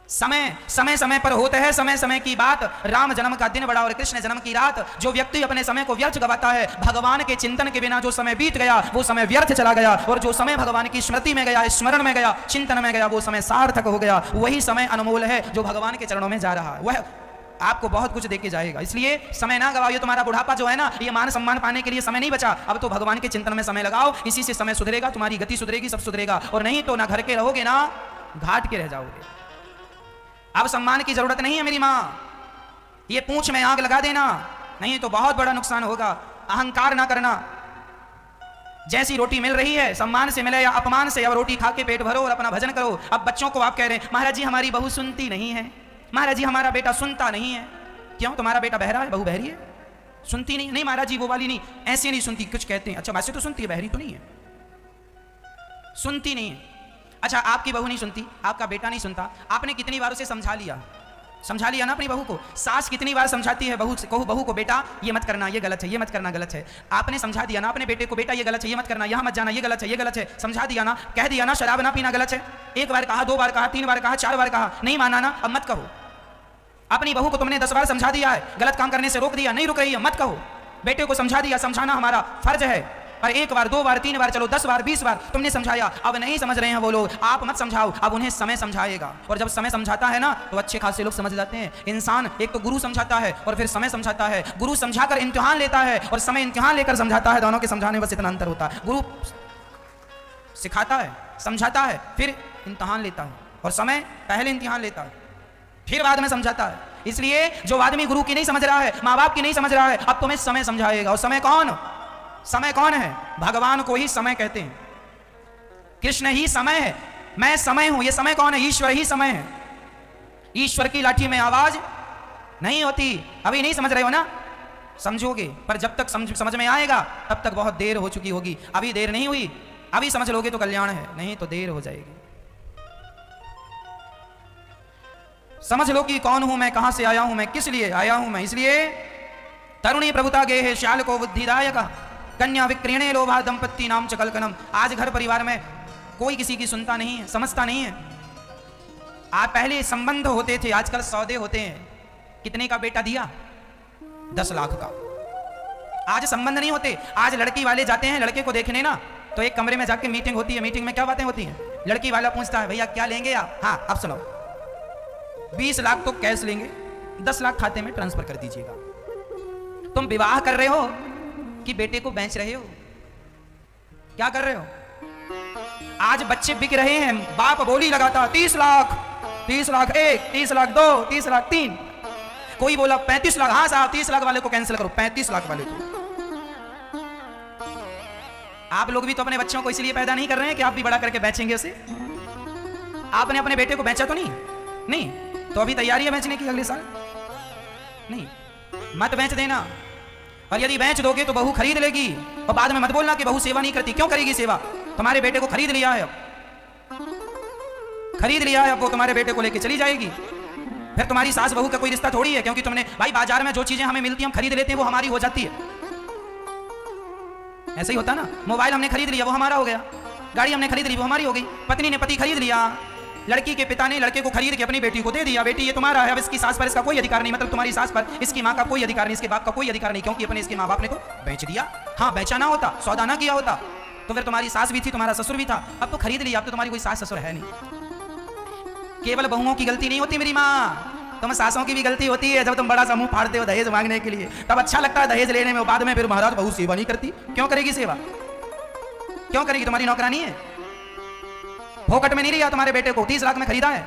समय समय समय पर होता है, समय समय की बात। राम जन्म का दिन बड़ा और कृष्ण जन्म की रात। जो व्यक्ति अपने समय को व्यर्थ गवाता है, भगवान के चिंतन के बिना जो समय बीत गया वो समय व्यर्थ चला गया। और जो समय भगवान की स्मृति में गया, स्मरण में गया, चिंतन में गया, वो समय सार्थक हो गया। वही समय अनमोल है जो भगवान के चरणों में जा रहा है, वह आपको बहुत कुछ देके जाएगा। इसलिए समय ना गवाइए। तुम्हारा बुढ़ापा जो है ना, ये मान सम्मान पाने के लिए समय नहीं बचा। अब तो भगवान के चिंतन में समय लगाओ, इसी से समय सुधरेगा, तुम्हारी गति सुधरेगी, सब सुधरेगा। और नहीं तो ना घर के रहोगे ना घाट के रह जाओगे। अब सम्मान की जरूरत नहीं है मेरी माँ, ये पूंछ में आग लगा देना, नहीं तो बहुत बड़ा नुकसान होगा। अहंकार ना करना। जैसी रोटी मिल रही है, सम्मान से मिले या अपमान से, अब रोटी खा के पेट भरो और अपना भजन करो। अब बच्चों को आप कह रहे हैं महाराज जी हमारी बहू सुनती नहीं है, महाराज जी हमारा बेटा सुनता नहीं है। क्यों? तुम्हारा बेटा बहरा है, बहू बहरी है, सुनती नहीं? नहीं महाराज जी वो वाली नहीं, ऐसी नहीं सुनती। कुछ कहते हैं अच्छा वैसे तो सुनती है, बहरी तो नहीं है, सुनती नहीं है। अच्छा आपकी बहू नहीं सुनती, आपका बेटा नहीं सुनता, आपने कितनी बार उसे समझा लिया? समझा लिया ना अपनी बहू को। सास कितनी बार समझाती है बहू को, बेटा ये मत करना, ये गलत है, ये मत करना, गलत है। आपने समझा दिया ना अपने बेटे को, बेटा ये गलत है, ये मत करना, यहाँ मत जाना, ये गलत है, ये गलत है। समझा दिया ना, कह दिया ना शराब ना पीना गलत है। एक बार कहा, 2 बार कहा, 3 बार कहा, 4 बार कहा, नहीं माना ना, अब मत कहो। अपनी बहू को तुमने 10 बार समझा दिया है, गलत काम करने से रोक दिया, नहीं रुक रही है, मत कहो। बेटे को समझा दिया, समझाना हमारा फर्ज है। और 1 बार, 2 बार, 3 बार, चलो 10 बार, 20 बार तुमने समझाया, अब नहीं समझ रहे हैं वो लोग, आप मत समझाओ, अब उन्हें समय समझाएगा। और जब समय समझाता है ना तो अच्छे खासे लोग समझ जाते हैं। इंसान एक तो गुरु समझाता है और फिर समय समझाता है। गुरु समझाकर इम्तिहान लेता है और समय इम्तिहान लेकर समझाता है। दोनों के समझाने में बस इतना अंतर होता है। गुरु सिखाता है, समझाता है, फिर इम्तिहान लेता है, और समय पहले इम्तिहान लेता है, फिर बाद में समझाता है। इसलिए जो आदमी गुरु की नहीं समझ रहा है, माँ बाप की नहीं समझ रहा है, अब तुम्हें समय समझाएगा। और समय कौन है? भगवान को ही समय कहते हैं। कृष्ण ही समय है, मैं समय हूं। ये समय कौन है? ईश्वर ही समय है। ईश्वर की लाठी में आवाज नहीं होती। अभी नहीं समझ रहे हो ना, समझोगे, पर जब तक समझ में आएगा तब तक बहुत देर हो चुकी होगी। अभी देर नहीं हुई, अभी समझ लोगे तो कल्याण है, नहीं तो देर हो जाएगी। समझ लो कि कौन हूं मैं, कहां से आया हूं मैं, किस लिए आया हूं मैं। इसलिए तरुणी प्रभुता गे है श्याल को बुद्धिदायक, कन्या विक्रीणे लोभा दंपत्ति नाम च कलकनम। आज घर परिवार में कोई किसी की सुनता नहीं है, समझता नहीं है। आज पहले संबंध होते थे, आजकल सौदे होते हैं। कितने का बेटा दिया? 10 लाख का। आज संबंध नहीं होते। आज लड़की वाले जाते हैं लड़के को देखने ना, तो एक कमरे में जाके मीटिंग होती है। मीटिंग में क्या बातें होती हैं? लड़की वाला पूछता है, भैया क्या लेंगे आप? हाँ अब सुनो, 20 लाख तो कैश लेंगे, 10 लाख खाते में ट्रांसफर कर दीजिएगा। तुम विवाह कर रहे हो कि बेटे को बेच रहे हो? क्या कर रहे हो? आज बच्चे बिक रहे हैं, बाप बोली लगाता 30 लाख, 30 लाख 1, 30 लाख 2, 30 लाख 3। कोई बोला 35 लाख, हाँ साहब 30 लाख वाले को कैंसिल करो, 35 लाख वाले को। आप लोग भी तो अपने बच्चों को इसलिए पैदा नहीं कर रहे हैं कि आप भी बड़ा करके बेचेंगे उसे। आपने अपने बेटे को बेचा तो नहीं, तो अभी तैयारी है बेचने की अगले साल? नहीं, मत बेच देना। और यदि बेच दोगे तो बहू खरीद लेगी, और बाद में मत बोलना कि बहू सेवा नहीं करती। क्यों करेगी सेवा? तुम्हारे बेटे को खरीद लिया है, अब वो तुम्हारे बेटे को लेके चली जाएगी। फिर तुम्हारी सास बहू का कोई रिश्ता थोड़ी है, क्योंकि तुमने भाई बाजार में जो चीजें हमें मिलती हैं हम खरीद लेते हैं, वो हमारी हो जाती है। ऐसे ही होता ना, मोबाइल हमने खरीद लिया वो हमारा हो गया, गाड़ी हमने खरीद ली वो हमारी हो गई, पत्नी ने पति खरीद लिया, लड़की के पिता ने लड़के को खरीद के अपनी बेटी को दे दिया, बेटी ये तुम्हारा है। अब इसकी सास पर इसका कोई अधिकार नहीं, मतलब तुम्हारी सास पर इसकी माँ का कोई अधिकार नहीं, इसके बाप का कोई अधिकार नहीं, क्योंकि अपने इसके माँ बाप ने तो बेच दिया। हाँ, बेचा ना होता, सौदा ना किया होता तो फिर तुम्हारी सास भी थी, तुम्हारा ससुर भी था, अब तो खरीद लिया, अब तो तुम्हारी कोई सास ससुर है नहीं। केवल बहुओं की गलती नहीं होती मेरी माँ, तुम सासों की भी गलती होती है। जब तुम बड़ा सा मुंह फाड़ते हो दहेज मांगने के लिए, तब अच्छा लगता है दहेज लेने में, बाद में फिर महाराज बहू सेवा नहीं करती। क्यों करेगी सेवा? क्यों करेगी? तुम्हारी नौकरानी है, फोकट में नहीं लिया तुम्हारे बेटे को, 30 लाख में खरीदा है,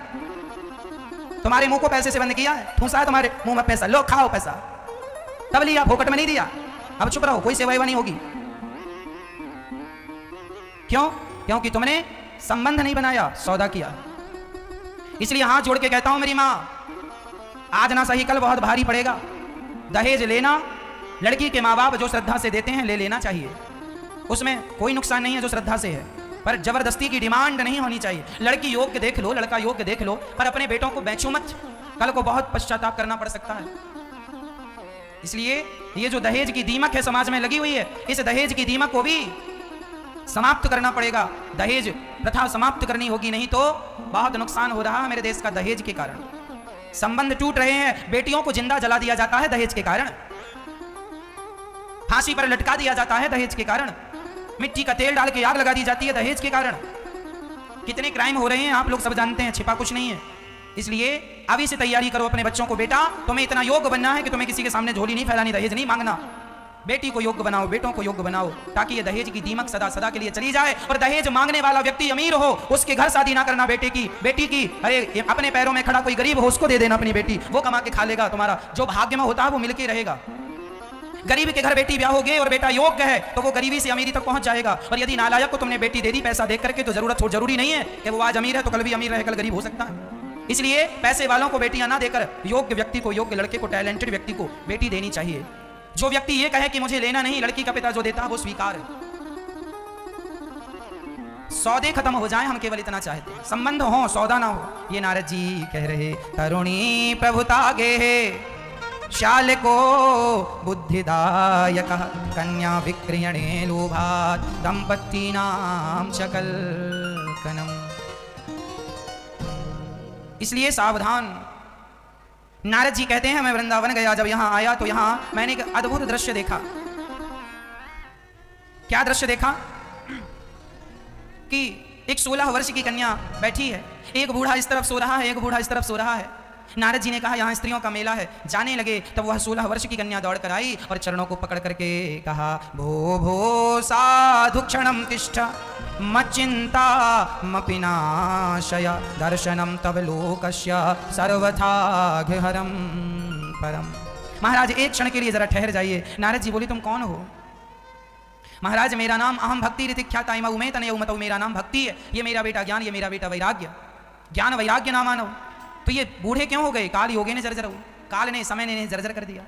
तुम्हारे मुंह को पैसे से बंद किया है, ठूसा है तुम्हारे मुंह में पैसा, लो खाओ पैसा, तब लिया, फोकट में नहीं दिया। अब चुप रहो, कोई सेवा नहीं होगी। क्यों? क्योंकि तुमने संबंध नहीं बनाया, सौदा किया। इसलिए हाथ जोड़ के कहता हूं मेरी मां, आज ना सही कल बहुत भारी पड़ेगा। दहेज लेना, लड़की के माँ बाप जो श्रद्धा से देते हैं ले लेना चाहिए, उसमें कोई नुकसान नहीं है जो श्रद्धा से है, पर जबरदस्ती की डिमांड नहीं होनी चाहिए। लड़की योग्य देख लो, लड़का योग्य देख लो, पर अपने बेटों को बेचो मत, कल को बहुत पश्चाताप करना पड़ सकता है। इसलिए ये जो दहेज की दीमक है समाज में लगी हुई है, इस दहेज की दीमक को भी समाप्त करना पड़ेगा। दहेज प्रथा समाप्त करनी होगी, नहीं तो बहुत नुकसान हो रहा है मेरे देश का दहेज के कारण। संबंध टूट रहे हैं, बेटियों को जिंदा जला दिया जाता है दहेज के कारण, फांसी पर लटका दिया जाता है दहेज के कारण, मिट्टी का तेल डाल के आग लगा दी जाती है दहेज के कारण। कितने क्राइम हो रहे हैं आप लोग सब जानते हैं, छिपा कुछ नहीं है। इसलिए अभी से तैयारी करो अपने बच्चों को, बेटा तुम्हें इतना योग्य बनना है कि तुम्हें किसी के सामने झोली नहीं फैलानी, दहेज नहीं मांगना। बेटी को योग्य बनाओ, बेटों को योग्य बनाओ, ताकि ये दहेज की दीमक सदा सदा के लिए चली जाए। और दहेज मांगने वाला व्यक्ति अमीर हो, उसके घर शादी ना करना बेटी की। अरे अपने पैरों में खड़ा कोई गरीब हो, उसको दे देना अपनी बेटी, वो कमा के खा लेगा। तुम्हारा जो भाग्य में होता है वो मिलके रहेगा। गरीब के घर बेटी ब्याह होगी और बेटा योग्य है तो वो गरीबी से अमीरी तक पहुंच जाएगा। और यदि नालायक को तुमने बेटी दे दी पैसा देख करके, तो जरूरी नहीं है कि वो आज अमीर है तो कल भी अमीर रहे, कल गरीब हो सकता है। इसलिए पैसे वालों को बेटियां ना देकर योग्य व्यक्ति को, योग्य लड़के को, टैलेंटेड व्यक्ति को बेटी देनी चाहिए। जो व्यक्ति ये कहे कि मुझे लेना नहीं, लड़की का पिता जो देता है वो स्वीकार है। सौदे खत्म हो जाए, हम केवल इतना चाहते हैं, संबंध हो सौदा ना हो। ये नारद जी कह रहे, तरुणी प्रभुतागे शाल को बुद्धिदायक कन्या विक्रियणे लोभात दंपत्तीनाम शकल कनम। इसलिए सावधान। नारद जी कहते हैं, मैं वृंदावन गया, जब यहां आया तो यहां मैंने एक अद्भुत दृश्य देखा। क्या दृश्य देखा कि एक 16 वर्ष की कन्या बैठी है, एक बूढ़ा इस तरफ सो रहा है, एक बूढ़ा इस तरफ सो रहा है। नारद जी ने कहा यहाँ स्त्रियों का मेला है। जाने लगे तब वह 16 वर्ष की कन्या दौड़ कर आई और चरणों को पकड़ करके कहा, भो भो साधु क्षणम तिष्ठ मच्चिंता मपिनाशय दर्शनम तव लोकस्य सर्वथा घहरम परम। महाराज एक क्षण के लिए जरा ठहर जाइए। नारद जी बोली, तुम कौन हो? महाराज मेरा नाम अहम भक्ति ऋतिख्याता इमा उमे तनय उमतो, मेरा नाम भक्ति है, ये मेरा बेटा ज्ञान, ये मेरा बेटा वैराग्य। ज्ञान वैराग्य ना मानो तो ये बूढ़े क्यों हो गए? काल योगे ने जर्जर हो, काल ने समय ने जर्जर कर दिया।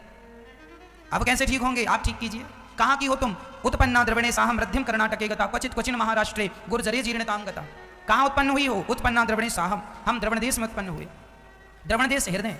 अब कैसे ठीक होंगे? आप ठीक कीजिए। कहाँ की हो तुम? उत्पन्ना द्रवणे साहम रद्धिम कर्नाटके गता क्वचित क्वचिन महाराष्ट्रे गुर्जरे जीर्णताम गता। कहाँ उत्पन्न हुई हो? उत्पन्ना द्रवणे साहम, हम द्रवण देश में उत्पन्न हुए। द्रवण देश हृदय।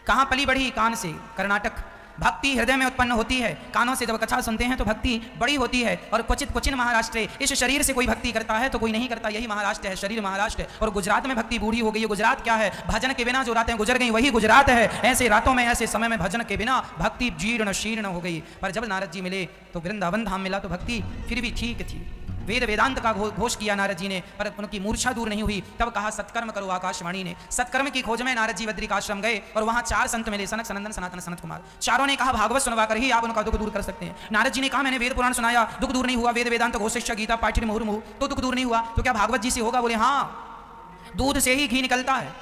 कहाँ पली बढ़ी? कान से, कर्नाटक। भक्ति हृदय में उत्पन्न होती है, कानों से जब कथा सुनते हैं तो भक्ति बड़ी होती है। और क्वचित क्वचिन महाराष्ट्र, इस शरीर से कोई भक्ति करता है तो कोई नहीं करता, यही महाराष्ट्र है, शरीर महाराष्ट्र है। और गुजरात में भक्ति बूढ़ी हो गई है। गुजरात क्या है? भजन के बिना जो रातें गुजर गई वही गुजरात है। ऐसे रातों में, ऐसे समय में भजन के बिना भक्ति जीर्ण शीर्ण हो गई। पर जब नारद जी मिले तो वृंदावन धाम मिला तो भक्ति फिर भी ठीक थी। वेद वेदांत का घोष किया नारद जी ने, पर उनकी मूर्छा दूर नहीं हुई। तब कहा सत्कर्म करो आकाशवाणी ने। सत्कर्म की खोज में नारद जी बद्रिकाश्रम गए और वहां 4 संत मिले, सनक सनंदन सनातन सनत कुमार। चारों ने कहा भागवत सुनवा कर ही आप उनका दुख दूर कर सकते हैं। नारद जी ने कहा मैंने वेद पुराण सुनाया, दुख दूर नहीं हुआ। वेद वेदांत घोषिष्य गीता पाठिर मुहुर्मुहु, तो दुख दूर नहीं हुआ, तो क्या भागवत जी से होगा? बोले हाँ, दूध से ही घी निकलता है,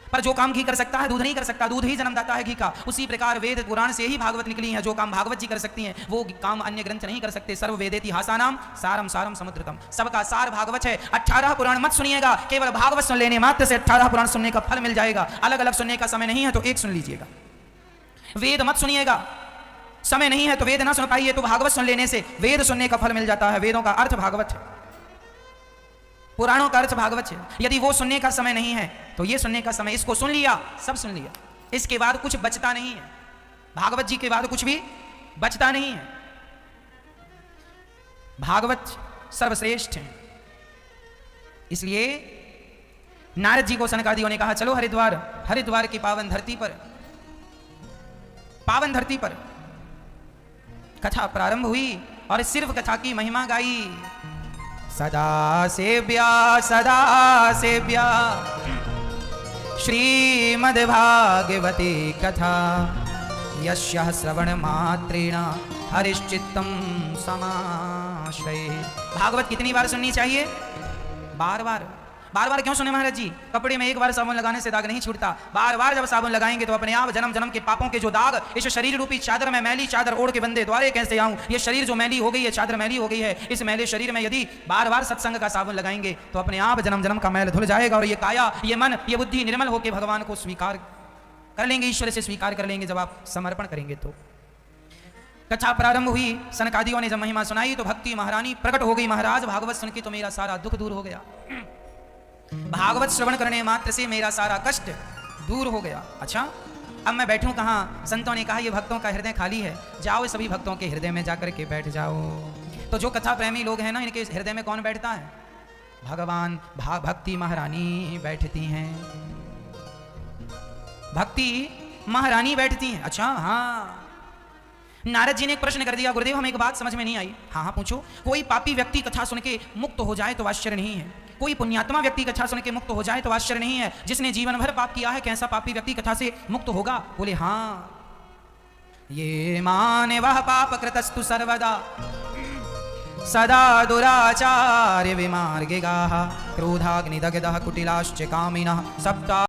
पर जो काम घी कर सकता है दूध नहीं कर सकता। दूध ही जन्मदाता है घी का। उसी प्रकार वेद पुराण से ही भागवत निकली है। जो काम भागवत जी कर सकती हैं वो काम अन्य ग्रंथ नहीं कर सकते। सर्व वेदेतिहासानाम सारम सारम समुद्रतम, सबका सार भागवत है। 18 पुराण मत सुनिएगा, केवल भागवत सुन लेने मात्र से 18 पुराण सुनने का फल मिल जाएगा। अलग अलग सुनने का समय नहीं है तो एक सुन लीजिएगा। वेद मत सुनिएगा, समय नहीं है तो वेद ना सुन पाइए, तो भागवत सुन लेने से वेद सुनने का फल मिल जाता है। वेदों का अर्थ भागवत है, पुराणों का अर्थ भागवत है। यदि वो सुनने का समय नहीं है तो ये सुनने का समय, इसको सुन लिया, सब सुन लिया, इसके बाद कुछ बचता नहीं है। भागवत जी के बाद कुछ भी बचता नहीं है। भागवत सर्वश्रेष्ठ है। इसलिए नारद जी को सनकादियों ने कहा चलो हरिद्वार, हरिद्वार की पावन धरती पर, पावन धरती पर कथा प्रारंभ हुई और सिर्फ कथा की महिमा गाई। सदा सेव्या श्रीमद्भागवती कथा, यस्याः श्रवण मात्रेण हरिश्चित्तं समाश्रये। भागवत कितनी बार सुननी चाहिए? बार बार। बार बार क्यों सुने महाराज जी? कपड़े में एक बार साबुन लगाने से दाग नहीं छूटता। बार बार जब साबुन लगाएंगे तो अपने आप जन्म जन्म के पापों के जो दाग, इस शरीर रूपी चादर में, मैली चादर ओढ़ के बंदे द्वारे कैसे आऊं? ये शरीर जो मैली हो गई है, चादर मैली हो गई है, इस मैले शरीर में यदि बार बार सत्संग का साबुन लगाएंगे तो अपने आप जन्म जन्म का मैल धुल जाएगा। और ये काया, ये मन, ये बुद्धि निर्मल होकर भगवान को स्वीकार कर लेंगे, ईश्वर से स्वीकार कर लेंगे जब आप समर्पण करेंगे। तो कथा प्रारंभ हुई, सनकादियों ने जब महिमा सुनाई तो भक्ति महारानी प्रकट हो गई। महाराज भागवत सुन के तो मेरा सारा दुख दूर हो गया। भागवत श्रवण करने मात्र से मेरा सारा कष्ट दूर हो गया। अच्छा, अब मैं बैठूं कहाँ? संतों ने कहा ये भक्तों का हृदय खाली है, जाओ सभी भक्तों के हृदय में जाकर के बैठ जाओ। तो जो कथा प्रेमी लोग हैं ना, इनके हृदय में कौन बैठता है? भगवान भक्ति महारानी बैठती हैं। भक्ति महारानी बैठती हैं। अच्छा हाँ, नारद जी ने एक प्रश्न कर दिया, गुरुदेव हमें एक बात समझ में नहीं आई। हाँ हाँ पूछो। कोई पापी व्यक्ति कथा सुन के मुक्त हो जाए तो आश्चर्य नहीं है, कोई पुण्यात्मा व्यक्ति कथा सुन के मुक्त हो जाए तो आश्चर्य नहीं है। जिसने जीवन भर पाप किया है, कैसा पापी व्यक्ति कथा से मुक्त होगा? बोले हाँ, ये माने वह पाप कृतस्तु सर्वदा सदा दुराचार्य विमार्गे गाः क्रोधाग्निदग्धः कुटिलाश्च कामिनः सप्ता